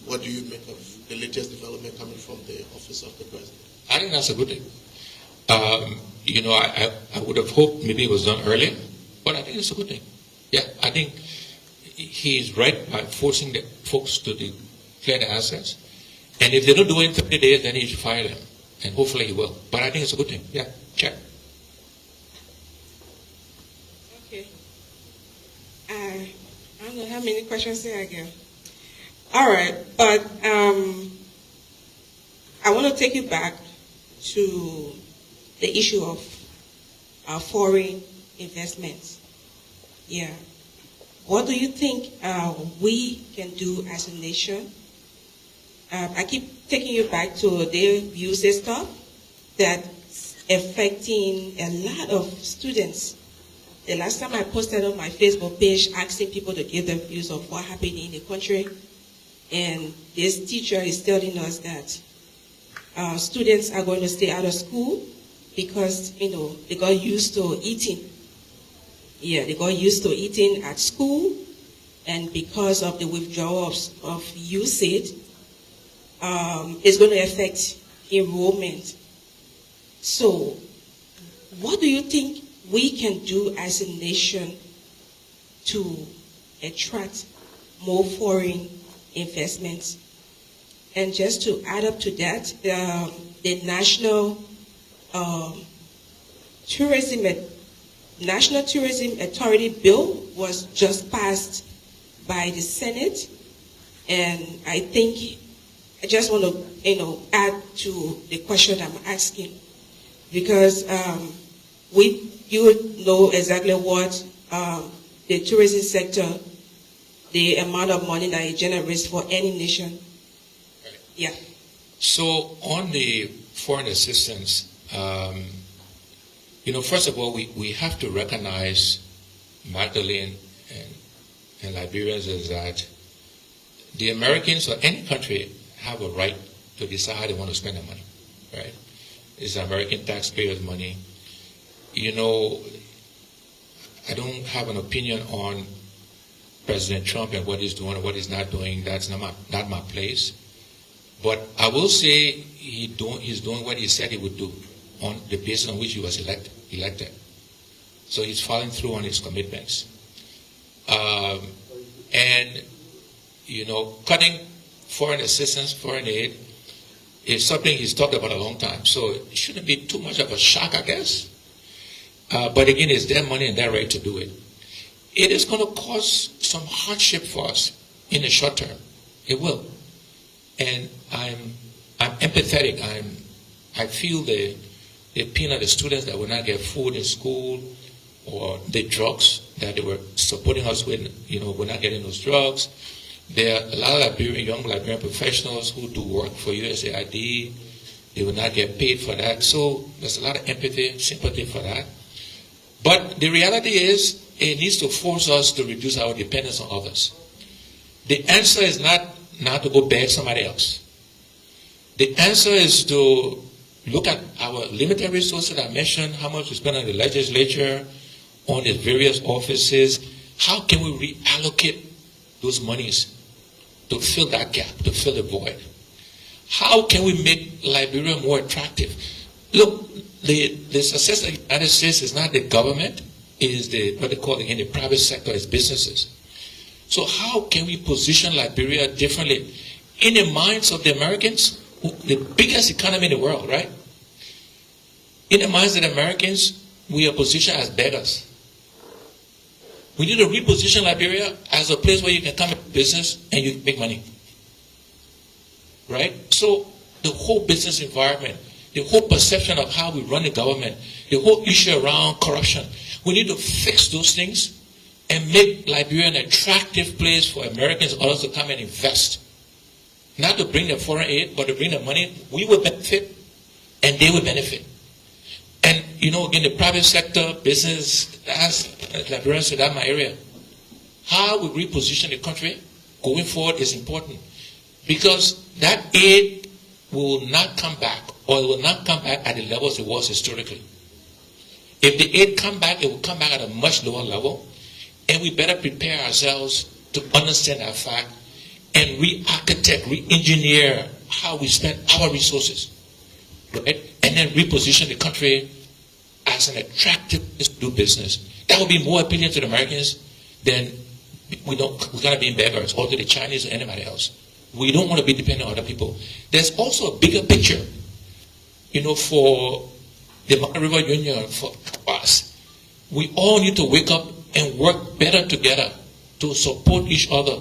What do you make of the latest development coming from the office of the president? I think that's a good thing. I would have hoped maybe it was done earlier, but I think it's a good thing. Yeah, I think he's right by forcing the folks to declare the assets. And if they don't do it in 30 days, then he should fire them. And hopefully he will. But I think it's a good thing. Yeah, check. Okay. I don't know how many questions there again. All right, but I want to take you back to the issue of foreign investments. Yeah. What do you think we can do as a nation? I keep taking you back to the views and stuff that's affecting a lot of students. The last time I posted on my Facebook page asking people to give their views of what happened in the country, and this teacher is telling us that students are going to stay out of school because, they got used to eating. Yeah, they got used to eating at school, and because of the withdrawal of usage, it's going to affect enrollment. So, what do you think we can do as a nation to attract more foreign investments? And just to add up to that, the National Tourism Authority bill was just passed by the Senate, and I think I just want to add to the question I'm asking, because you know exactly what the tourism sector, the amount of money that it generates for any nation. Right. Yeah. So on the foreign assistance, first of all, we have to recognize, Magdalene and Liberians, is that the Americans or any country have a right to decide how they want to spend their money, right? It's American taxpayers' money. I don't have an opinion on President Trump and what he's doing or what he's not doing. That's not my place. But I will say he's doing what he said he would do on the basis on which he was elected. So he's following through on his commitments. Cutting foreign assistance, foreign aid, is something he's talked about a long time. So it shouldn't be too much of a shock, I guess. But again, it's their money and their right to do it. It is going to cause some hardship for us in the short term. It will. And I'm empathetic. I feel the pain of the students that will not get food in school, or the drugs that they were supporting us with, we're not getting those drugs. There are a lot of young Liberian professionals who do work for USAID. They will not get paid for that. So there's a lot of empathy, sympathy for that. But the reality is, it needs to force us to reduce our dependence on others. The answer is not to go beg somebody else. The answer is to look at our limited resources I mentioned, how much we spend on the legislature, on the various offices. How can we reallocate those monies to fill that gap, to fill the void? How can we make Liberia more attractive? Look, the success of the United States is not the government, it is what they call in the private sector, is businesses. So how can we position Liberia differently? In the minds of the Americans, the biggest economy in the world, right? In the minds of the Americans, we are positioned as beggars. We need to reposition Liberia as a place where you can come into business and you make money. Right? So the whole business environment, the whole perception of how we run the government, the whole issue around corruption, we need to fix those things and make Liberia an attractive place for Americans and others to come and invest. Not to bring the foreign aid, but to bring the money. We will benefit and they will benefit. And, you know, in the private sector, business, as Liberians said, that's my area. How we reposition the country going forward is important. Because that aid will not come back, or it will not come back at the levels it was historically. If the aid come back, it will come back at a much lower level. And we better prepare ourselves to understand that fact and re-architect, re-engineer how we spend our resources. Right? And then reposition the country as an attractive place to do business. That will be more appealing to the Americans than we're gonna be beggars, or to the Chinese or anybody else. We don't want to be dependent on other people. There's also a bigger picture, you know, for the Mountain River Union, for us. We all need to wake up and work better together to support each other,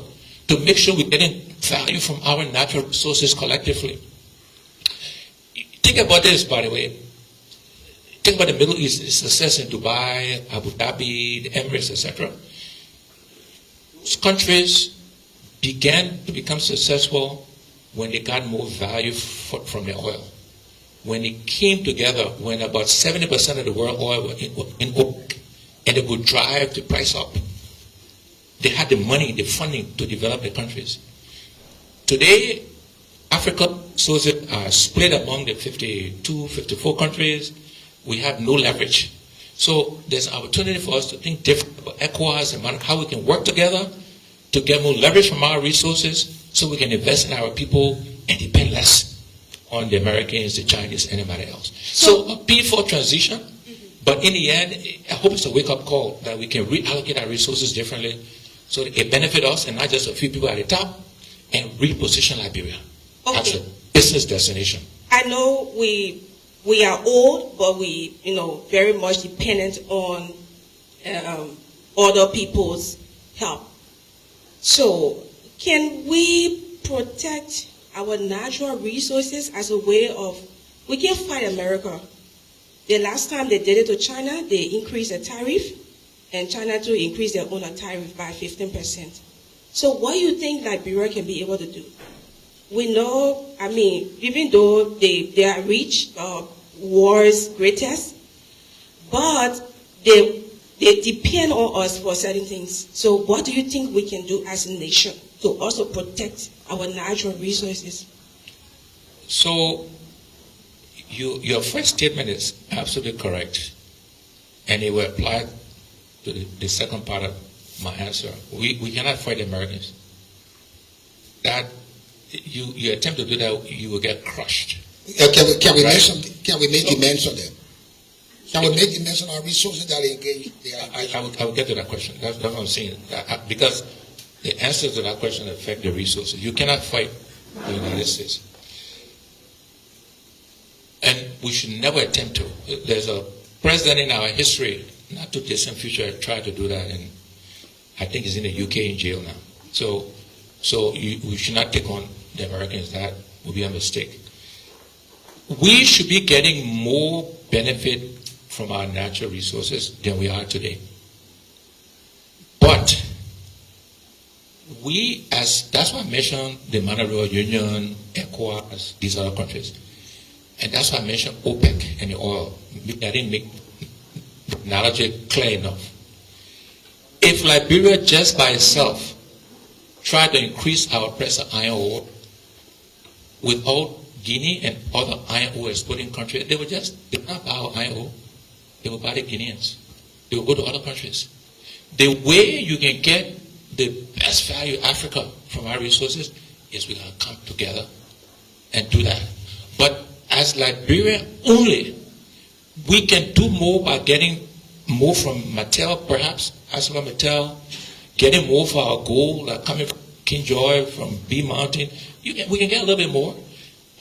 to make sure we're getting value from our natural resources collectively. Think about this, by the way. Think about the Middle East, the success in Dubai, Abu Dhabi, the Emirates, etc. Those countries began to become successful when they got more value from their oil. When it came together, when about 70% of the world oil was in OPEC, and they would drive the price up. They had the money, the funding to develop the countries. Today, Africa resources are split among the 52, 54 countries. We have no leverage. So there's an opportunity for us to think different about ECOWAS and how we can work together to get more leverage from our resources so we can invest in our people and depend less on the Americans, the Chinese, and anybody else. So a peaceful transition, but in the end, I hope it's a wake-up call that we can reallocate our resources differently so that it benefit us and not just a few people at the top, and reposition Liberia as a business destination. I know we are old, but we, very much dependent on other people's help. So, can we protect our natural resources as a way of, we can't fight America. The last time they did it to China, they increased the tariff, and China too increased their own tariff by 15%. So what do you think Liberia can be able to do? We know, even though they are rich, war's greatest, but they depend on us for certain things. So what do you think we can do as a nation to also protect our natural resources? So your first statement is absolutely correct, and it will apply to the second part of my answer. We cannot fight the Americans. That you attempt to do that, you will get crushed. Can we Right? make something? Can we make demands on them? Can we make demands on our resources that are engaged? I will get to that question. That's what I'm saying. Because the answers to that question affect the resources. You cannot fight the United States. And we should never attempt to. There's a president in our history, not too distant future, tried to do that, and I think he's in the UK in jail now. So we should not take on the Americans. That would be a mistake. We should be getting more benefit from our natural resources than we are today. But that's why I mentioned the Monetary Union, ECOWAS, these other countries. And that's why I mentioned OPEC and the oil. I didn't make the analogy clear enough. If Liberia just by itself tried to increase our price of iron ore without Guinea and other iron ore exporting countries, they would not buy our iron ore. They will buy the Guineans. They will go to other countries. The way you can get the best value Africa from our resources is we gotta come together and do that. But as Liberia only, we can do more by getting more from Mattel, perhaps, Asma Mattel, getting more for our gold, like coming from King Joy, from B Mountain. We can get a little bit more.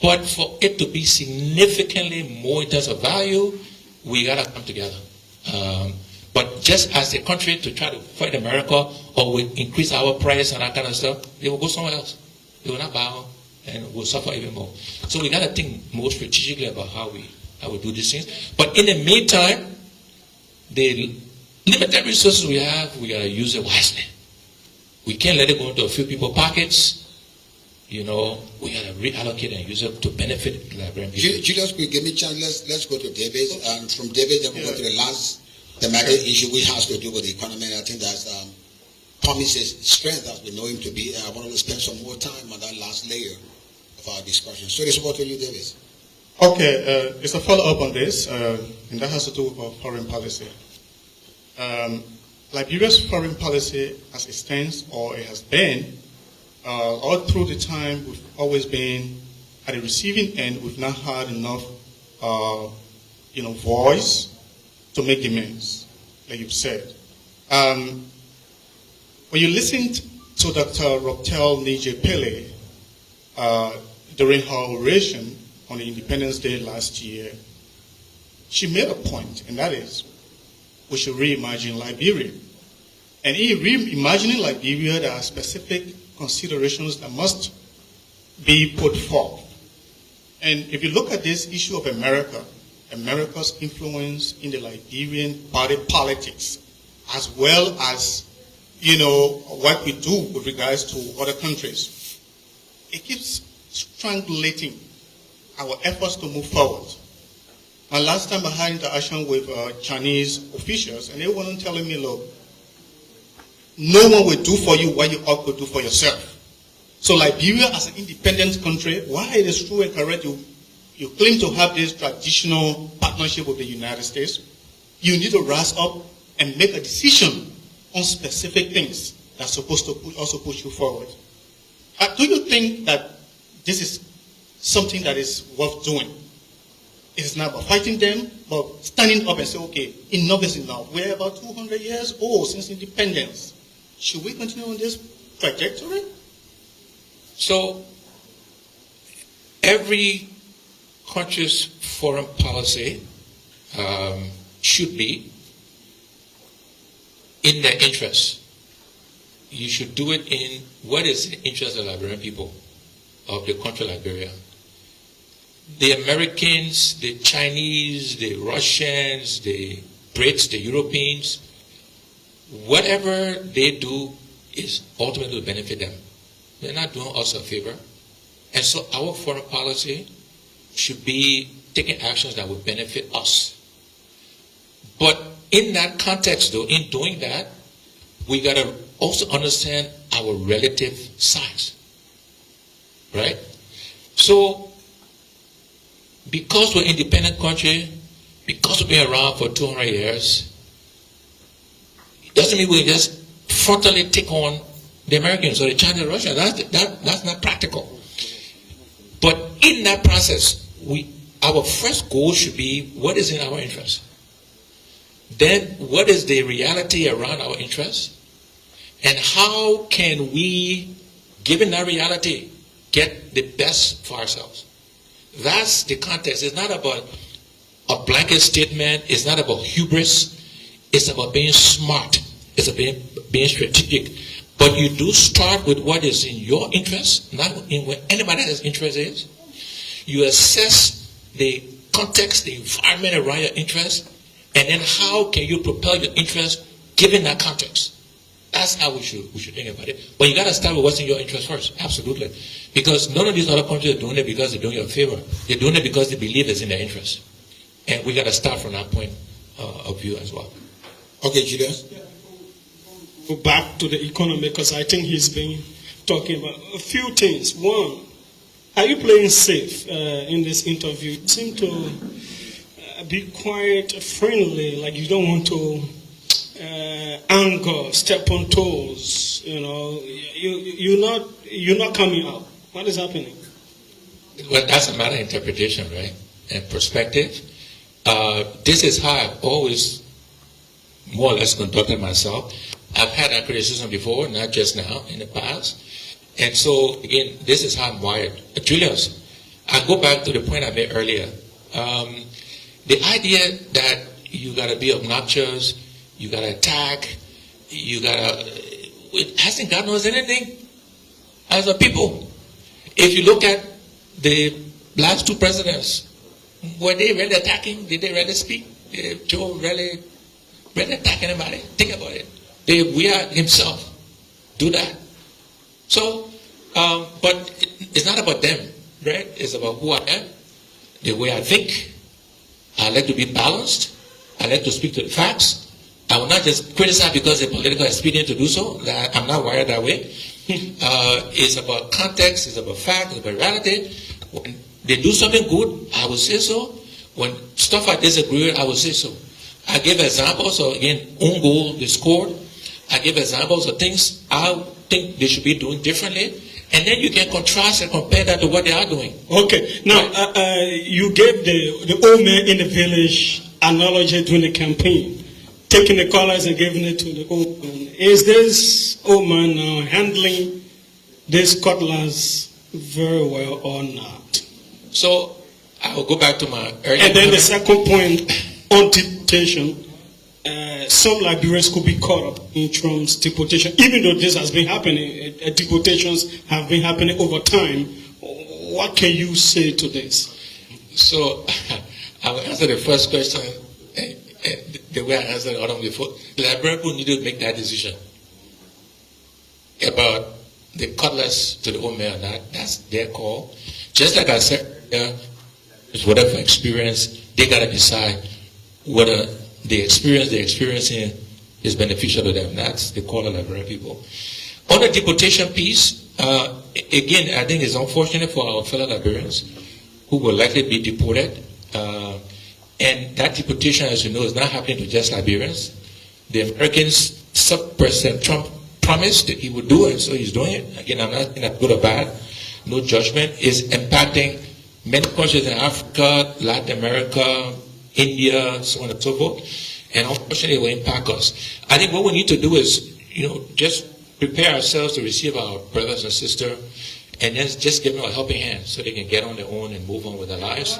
But for it to be significantly more in terms of value, we gotta come together. But just as a country to try to fight America or we increase our price and that kind of stuff, they will go somewhere else. They will not bow and will suffer even more. So we got to think more strategically about how we do these things. But in the meantime, the limited resources we have, we got to use it wisely. We can't let it go into a few people's pockets. You know, we got to reallocate and use it to benefit Liberian people. Julius, give me a chance. Let's go to David. And from David, then we'll go to the last thematic issue, which has to do with the economy. And I think that's Cummings' strength, as we know him to be. I want to spend some more time on that last layer of our discussion. So it's over to you, David. Okay, it's a follow-up on this, and that has to do with our foreign policy. Liberia's foreign policy, as it stands, or it has been, all through the time, we've always been at the receiving end. We've not had enough, voice to make demands, like you've said. When you listened to Dr. Rochelle Nije Pele during her oration on the Independence Day last year, she made a point, and that is, we should reimagine Liberia. And in reimagining Liberia, there are specific considerations that must be put forth. And if you look at this issue of America's influence in the Liberian party politics, as well as, what we do with regards to other countries, it keeps strangulating our efforts to move forward. And last time I had interaction with Chinese officials, and they were telling me, look, no one will do for you what you ought to do for yourself. So Liberia, as an independent country, why it is true and correct you claim to have this traditional partnership with the United States, you need to rise up and make a decision on specific things that's supposed to also push you forward. Do you think that this is something that is worth doing? It's not about fighting them, but standing up and say, okay, enough is enough. We're about 200 years old since independence. Should we continue on this trajectory? So, every country's foreign policy should be in their interest. You should do it in what is the interest of the Liberian people, of the country Liberia. The Americans, the Chinese, the Russians, the Brits, the Europeans, whatever they do is ultimately to benefit them. They're not doing us a favor. And so our foreign policy should be taking actions that would benefit us. But in that context, though, in doing that, we got to also understand our relative size. Right? So, because we're an independent country, because we've been around for 200 years, it doesn't mean we just frontally take on the Americans or the Chinese or Russia. That's not practical. But in that process, our first goal should be what is in our interest. Then what is the reality around our interest? And how can we, given that reality, get the best for ourselves? That's the context. It's not about a blanket statement. It's not about hubris. It's about being smart. It's about being strategic. But you do start with what is in your interest, not in what anybody else's interest is. You assess the context, the environment around your interest, and then how can you propel your interest given that context? That's how we should think about it. But you got to start with what's in your interest first. Absolutely. Because none of these other countries are doing it because they're doing you a favor. They're doing it because they believe it's in their interest. And we got to start from that point of view as well. Okay, Julius. Go back to the economy because I think he's been talking about a few things. One, are you playing safe in this interview? You seem to be quite friendly, like you don't want to anger, step on toes. You know, you're not coming out. What is happening? Well, that's a matter of interpretation, right? And perspective. This is how I've always more or less conducted myself. I've had that criticism before, not just now, in the past. And so, again, this is how I'm wired. Julius, I go back to the point I made earlier. The idea that you got to be obnoxious, you got to attack, it hasn't gotten us anything as a people. If you look at the last two presidents, were they really attacking? Did they really speak? Did Joe really attack anybody? Think about it. Did Weah himself do that? So, but it's not about them, right? It's about who I am, the way I think. I like to be balanced. I like to speak to the facts. I will not just criticize because it's political expedient to do so. I'm not wired that way. It's about context. It's about fact. It's about reality. When they do something good, I will say so. When stuff I disagree with, I will say so. I give examples of, again, own goal, they scored. I give examples of things I think they should be doing differently. And then you can contrast and compare that to what they are doing. Okay. Now, you gave the old man in the village analogy during the campaign, taking the colors and giving it to the old man. Is this old man now handling these cutlass very well or not? So, I will go back to my earlier And then comment. the second point on deportation. Some Liberians could be caught up in Trump's deportation, even though this has been happening. Deportations have been happening over time. What can you say to this? So, I will answer the first question the way I answered the other one before. The Liberian people need to make that decision about the cutlass to the old man or not. That's their call. Just like I said, whatever experience, they got to decide whether the experience they're experiencing is beneficial to them. That's the call of Liberian people. On the deportation piece, again, I think it's unfortunate for our fellow Liberians who will likely be deported. And that deportation, as you know, is not happening to just Liberians. The Americans, President Trump promised that he would do it, so he's doing it. Again, I'm not saying that good or bad. No judgment. Is impacting many countries in Africa, Latin America, India, so on and so forth, and unfortunately it will impact us. I think what we need to do is, just prepare ourselves to receive our brothers and sisters, and then just give them a helping hand so they can get on their own and move on with their lives.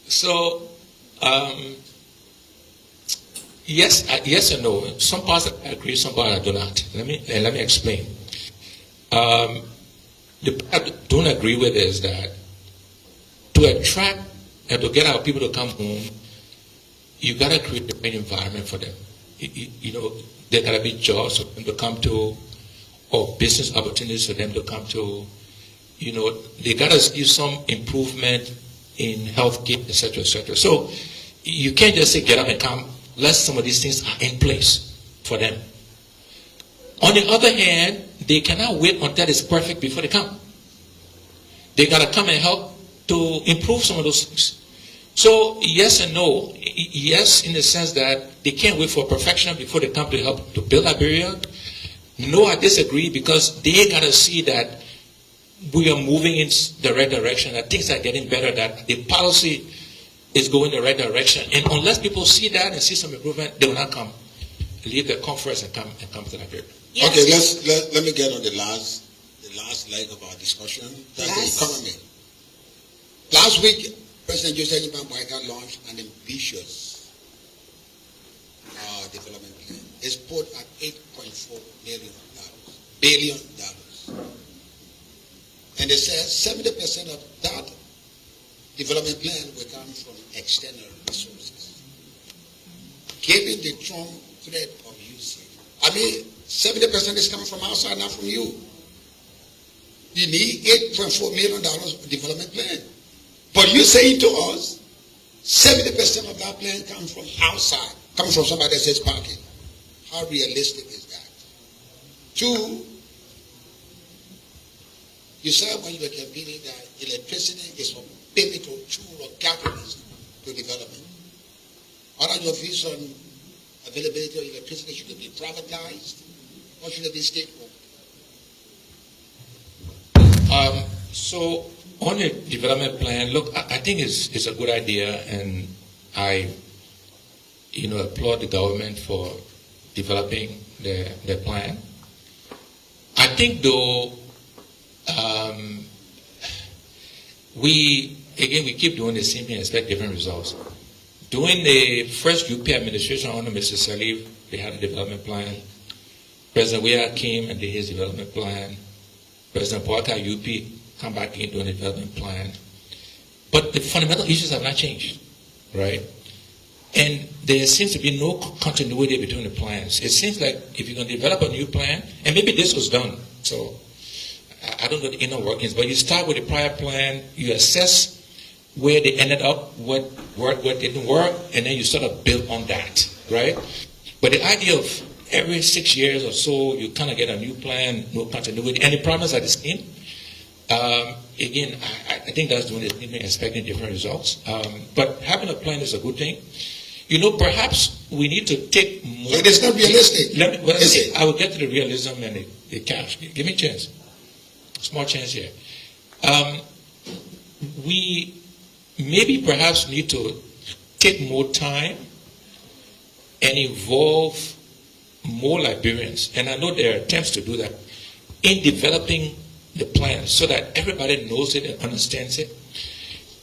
So, yes and no. Some parts I agree, some parts I do not. Let me explain. The part I don't agree with is that to attract and to get our people to come home, you got to create a great environment for them. There got to be jobs for them to come to, or business opportunities for them to come to. They got to see some improvement in healthcare, etc., etc. So you can't just say get up and come unless some of these things are in place for them. On the other hand, they cannot wait until it's perfect before they come. They got to come and help to improve some of those things. So, yes and no. Yes, in the sense that they can't wait for perfection before they come to help to build Liberia. No, I disagree, because they got to see that we are moving in the right direction, that things are getting better, that the policy is going the right direction. And unless people see that and see some improvement, they will not come. Leave their comforts and come to Liberia. Yes. Okay, let me get on the last leg of our discussion. That's the economy. Last week, President Joseph Boakai launched an ambitious development plan. It's put at $8.4 billion. And they said 70% of that development plan will come from external resources. Given the Trump threat of using, 70% is coming from outside, not from you. You need $8.4 million development plan. But you saying to us, 70% of that plan comes from outside, coming from somebody else's pocket. How realistic is that? Two, you said when you were campaigning that electricity is a pivotal tool or catalyst to development. What are your views on availability of electricity? Should it be privatized or should it be state-owned? So on the development plan, look, I think it's a good idea, and I, applaud the government for developing their plan. I think, though, we keep doing the same thing and expect different results. During the first UP administration under Mr. Salif, they had a development plan. President Weah came and did his development plan. President Boaka, UP, come back into a development plan. But the fundamental issues have not changed, right? And there seems to be no continuity between the plans. It seems like if you're going to develop a new plan, and maybe this was done, so I don't know the inner workings, but you start with the prior plan, you assess where they ended up, what worked, what didn't work, and then you sort of build on that, right? But the idea of every 6 years or so, you kind of get a new plan, no continuity, and the problems are the same. Again, I think that's doing it, expecting different results. But having a plan is a good thing. Perhaps we need to take more. But it's not realistic. I will get to the realism and the cash. Give me a chance. Small chance here. We maybe perhaps need to take more time and involve more Liberians. And I know there are attempts to do that in developing the plan so that everybody knows it and understands it.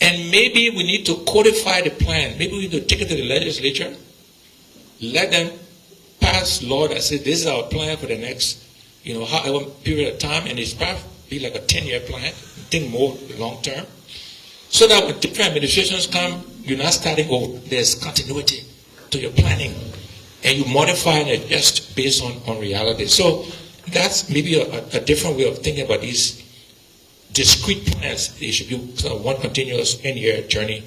And maybe we need to codify the plan. Maybe we need to take it to the legislature, let them pass law that says this is our plan for the next, however period of time, and it's probably like a 10-year plan, think more long term, so that when different administrations come, you're not starting over. There's continuity to your planning, and you modify and adjust based on reality. So that's maybe a different way of thinking about these discrete plans. They should be sort of one continuous 10-year journey,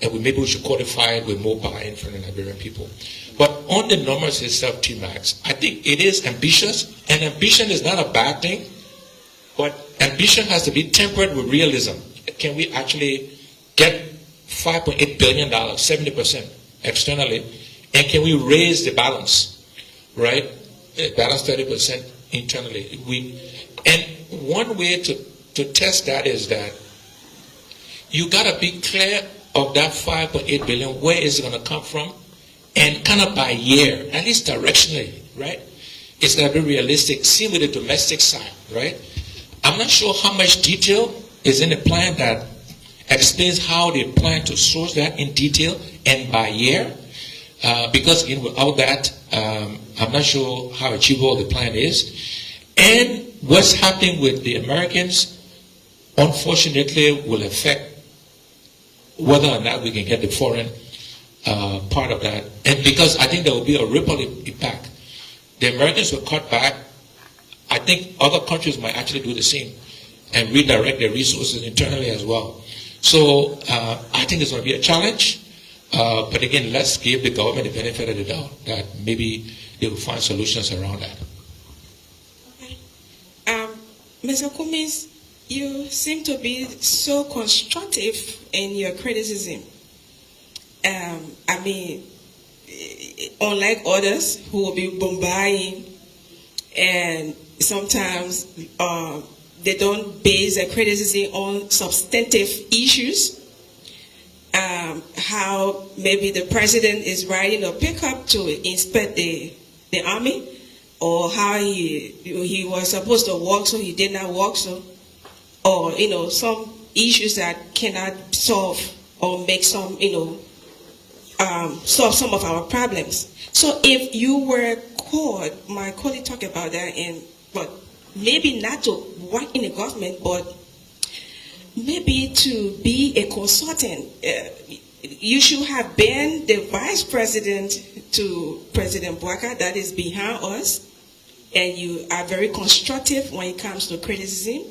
and maybe we should codify it with more buy-in from the Liberian people. But on the numbers itself, T-Max, I think it is ambitious, and ambition is not a bad thing, but ambition has to be tempered with realism. Can we actually get $5.8 billion, 70% externally, and can we raise the balance, right? Balance 30% internally. And one way to test that is that you got to be clear of that 5.8 billion, where is it going to come from, and kind of by year, at least directionally, right? It's got to be realistic. Same with the domestic side, right? I'm not sure how much detail is in the plan that explains how they plan to source that in detail and by year, because without that, I'm not sure how achievable the plan is. And what's happening with the Americans, unfortunately, will affect whether or not we can get the foreign part of that. And because I think there will be a ripple impact. The Americans will cut back. I think other countries might actually do the same and redirect their resources internally as well. So I think it's going to be a challenge. But again, let's give the government the benefit of the doubt that maybe they will find solutions around that. Okay. Mr. Cummings, you seem to be so constructive in your criticism. Unlike others who will be bombarding, and sometimes they don't base their criticism on substantive issues. How maybe the president is riding a pickup to inspect the army, or how he was supposed to walk so he did not walk, so, or some issues that cannot solve or make some solve some of our problems. So if you were called, my colleague talked about that, but maybe not to work in the government, but maybe to be a consultant. You should have been the vice president to President Bouaka, that is behind us, and you are very constructive when it comes to criticism.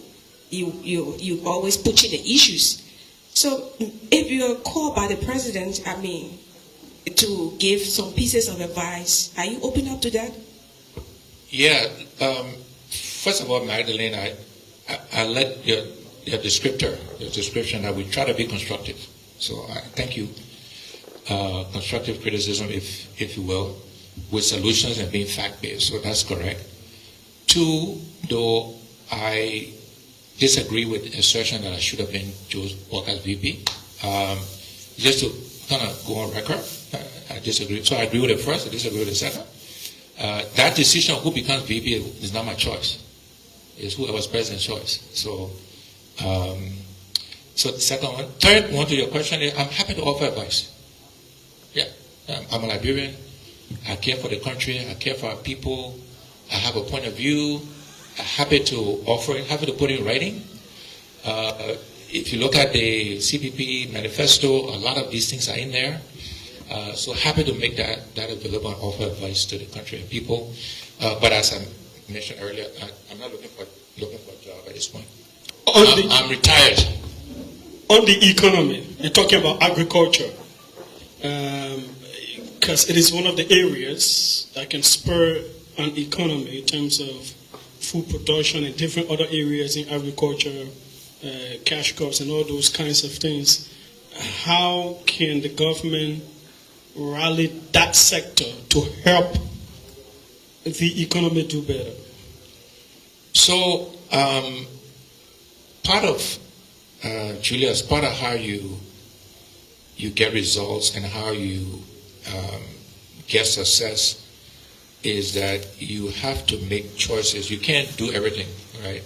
You always put in the issues. So if you're called by the president, to give some pieces of advice, are you open up to that? Yeah. First of all, Magdalene, I let your description that we try to be constructive. So I thank you. Constructive criticism, if you will, with solutions and being fact-based. So that's correct. Two, though, I disagree with the assertion that I should have been Joe Walker's VP. Just to kind of go on record, I disagree. So I agree with the first, I disagree with the second. That decision of who becomes VP is not my choice. It's whoever's president's choice. So, so the second one. Third one to your question is, I'm happy to offer advice. Yeah, I'm a Liberian. I care for the country. I care for our people. I have a point of view. I'm happy to offer it, happy to put it in writing. If you look at the CPP manifesto, a lot of these things are in there. So happy to make that available and offer advice to the country and people. But as I mentioned earlier, I'm not looking for a job at this point. I'm retired. On the economy, you're talking about agriculture, because it is one of the areas that can spur an economy in terms of food production and different other areas in agriculture, cash crops and all those kinds of things. How can the government rally that sector to help the economy do better? So part of Julius, part of how you get results and how you get success is that you have to make choices. You can't do everything, right?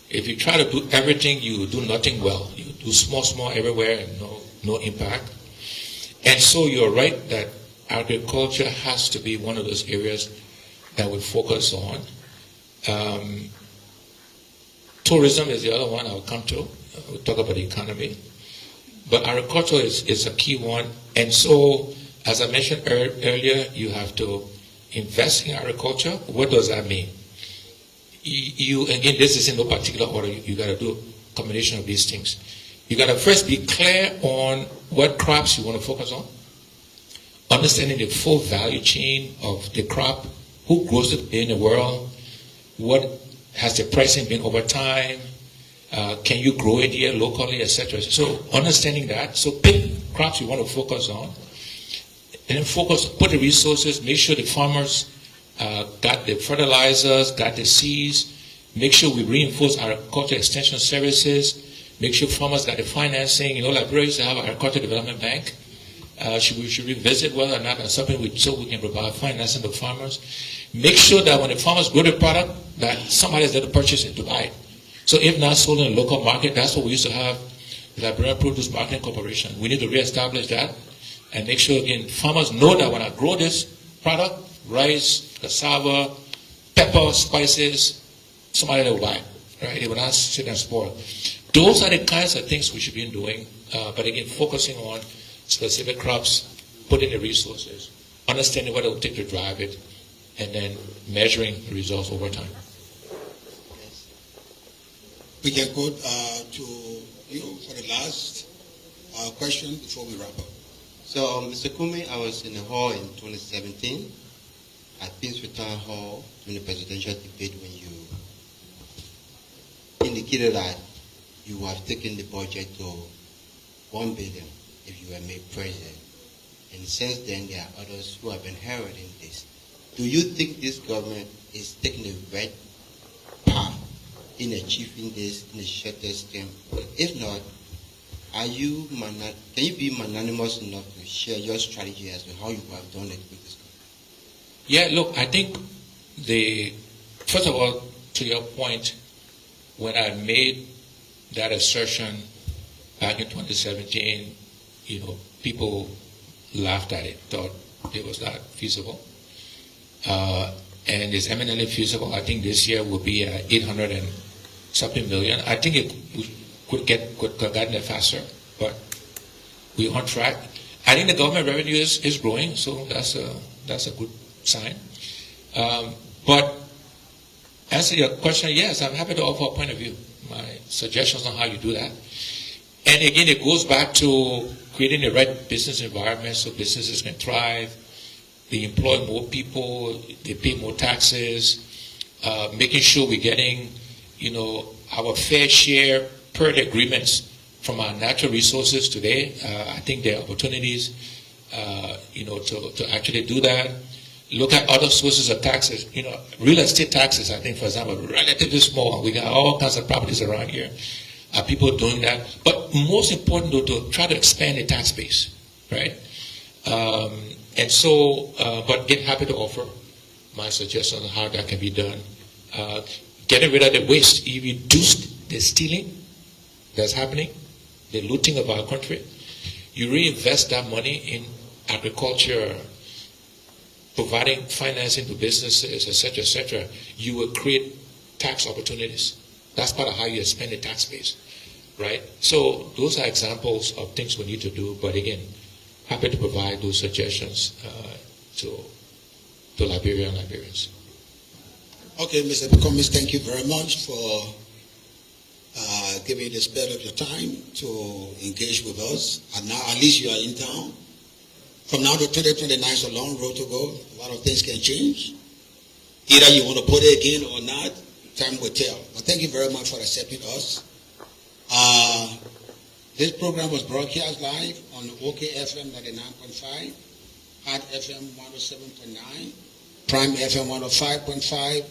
If you try to do everything, you do nothing well. You do small everywhere and no impact. And so you're right that agriculture has to be one of those areas that we focus on. Tourism is the other one I'll come to. We'll talk about the economy. But agriculture is a key one. And so, as I mentioned earlier, you have to invest in agriculture. What does that mean? Again, this is in no particular order. You got to do a combination of these things. You got to first be clear on what crops you want to focus on. Understanding the full value chain of the crop. Who grows it in the world? What has the pricing been over time? Can you grow it here locally, etc.? So understanding that. So pick crops you want to focus on. And then put the resources, make sure the farmers got the fertilizers, got the seeds, make sure we reinforce our agriculture extension services, make sure farmers got the financing. Liberia used to have an agriculture development bank. Should we revisit whether or not that's something so we can provide financing to farmers? Make sure that when the farmers grow the product, that somebody is there to purchase it, to buy it. So if not sold in the local market, that's what we used to have, the Liberia Produce Marketing Corporation. We need to reestablish that and make sure, again, farmers know that when I grow this product, rice, cassava, pepper, spices, somebody will buy it, right? It will not sit and spoil. Those are the kinds of things we should be doing, but again, focusing on specific crops, putting the resources, understanding what it will take to drive it, and then measuring the results over time. We can go to you for the last question before we wrap up. So, Mr. Cummings, I was in the hall in 2017 at Princeton Town Hall during the presidential debate when you indicated that you have taken the budget to $1 billion if you were made president. And since then, there are others who have been heralding this. Do you think this government is taking the right path in achieving this in the shortest term? If not, can you be magnanimous enough to share your strategy as to how you have done it with this government? Yeah, look, I think first of all, to your point, when I made that assertion back in 2017, people laughed at it, thought it was not feasible. And it's eminently feasible. I think this year will be 800 and something million. I think we could gotten there faster, but we're on track. I think the government revenue is growing, so that's a good sign. But answer your question, yes, I'm happy to offer a point of view, my suggestions on how you do that. And again, it goes back to creating the right business environment so businesses can thrive. They employ more people, they pay more taxes, making sure we're getting, our fair share per the agreements from our natural resources today. I think there are opportunities, to actually do that. Look at other sources of taxes. Real estate taxes, I think, for example, relatively small. We got all kinds of properties around here. People doing that. But most important, though, to try to expand the tax base, right? And so, but get happy to offer my suggestion on how that can be done. Getting rid of the waste. You reduce the stealing that's happening, the looting of our country. You reinvest that money in agriculture, providing financing to businesses, etc., you will create tax opportunities. That's part of how you expand the tax base, right? So those are examples of things we need to do. But again, happy to provide those suggestions to Liberia and Liberians. Okay, Mr. Cummings, thank you very much for giving the spare of your time to engage with us. And now, at least you are in town. From now to 2029 is a long road to go. A lot of things can change. Either you want to put it again or not, time will tell. But thank you very much for accepting us. This program was broadcast live on OKFM 99.5, Hot FM 107.9, Prime FM 105.5,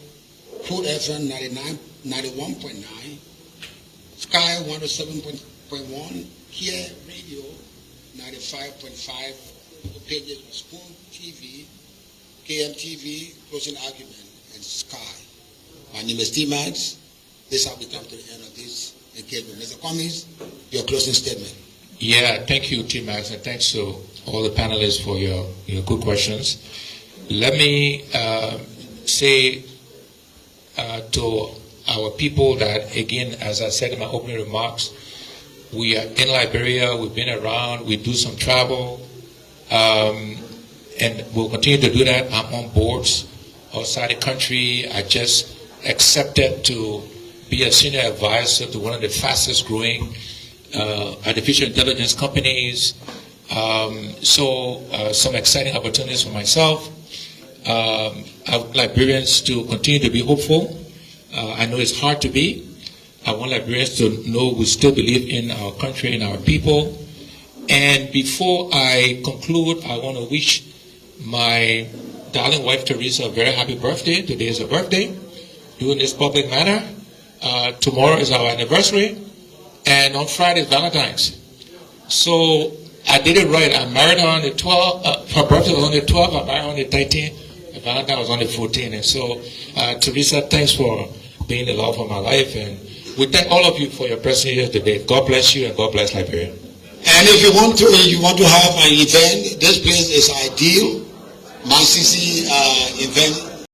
Food FM 91.9, Sky 107.1, Here Radio 95.5, the pages of Spoon TV, KMTV, Closing Argument, and Sky. My name is T-Max. This is how we come to the end of this engagement. Mr. Cummings, your closing statement. Yeah, thank you, T-Max, and thanks to all the panelists for your good questions. Let me say to our people that, again, as I said in my opening remarks, we are in Liberia, we've been around, we do some travel, and we'll continue to do that. I'm on boards outside the country. I just accepted to be a senior advisor to one of the fastest growing artificial intelligence companies. So some exciting opportunities for myself. I want Liberians to continue to be hopeful. I know it's hard to be. I want Liberians to know we still believe in our country and our people. And before I conclude, I want to wish my darling wife Teresa a very happy birthday. Today is her birthday. Doing this public manner. Tomorrow is our anniversary. And on Friday is Valentine's. So I did it right. I married her on the 12th. Her birthday was on the 12th. I married her on the 13th. Valentine was on the 14th. And so, Teresa, thanks for being the love of my life. And we thank all of you for your presence here today. God bless you and God bless Liberia. And if you want to have an event, this place is ideal. ManCC event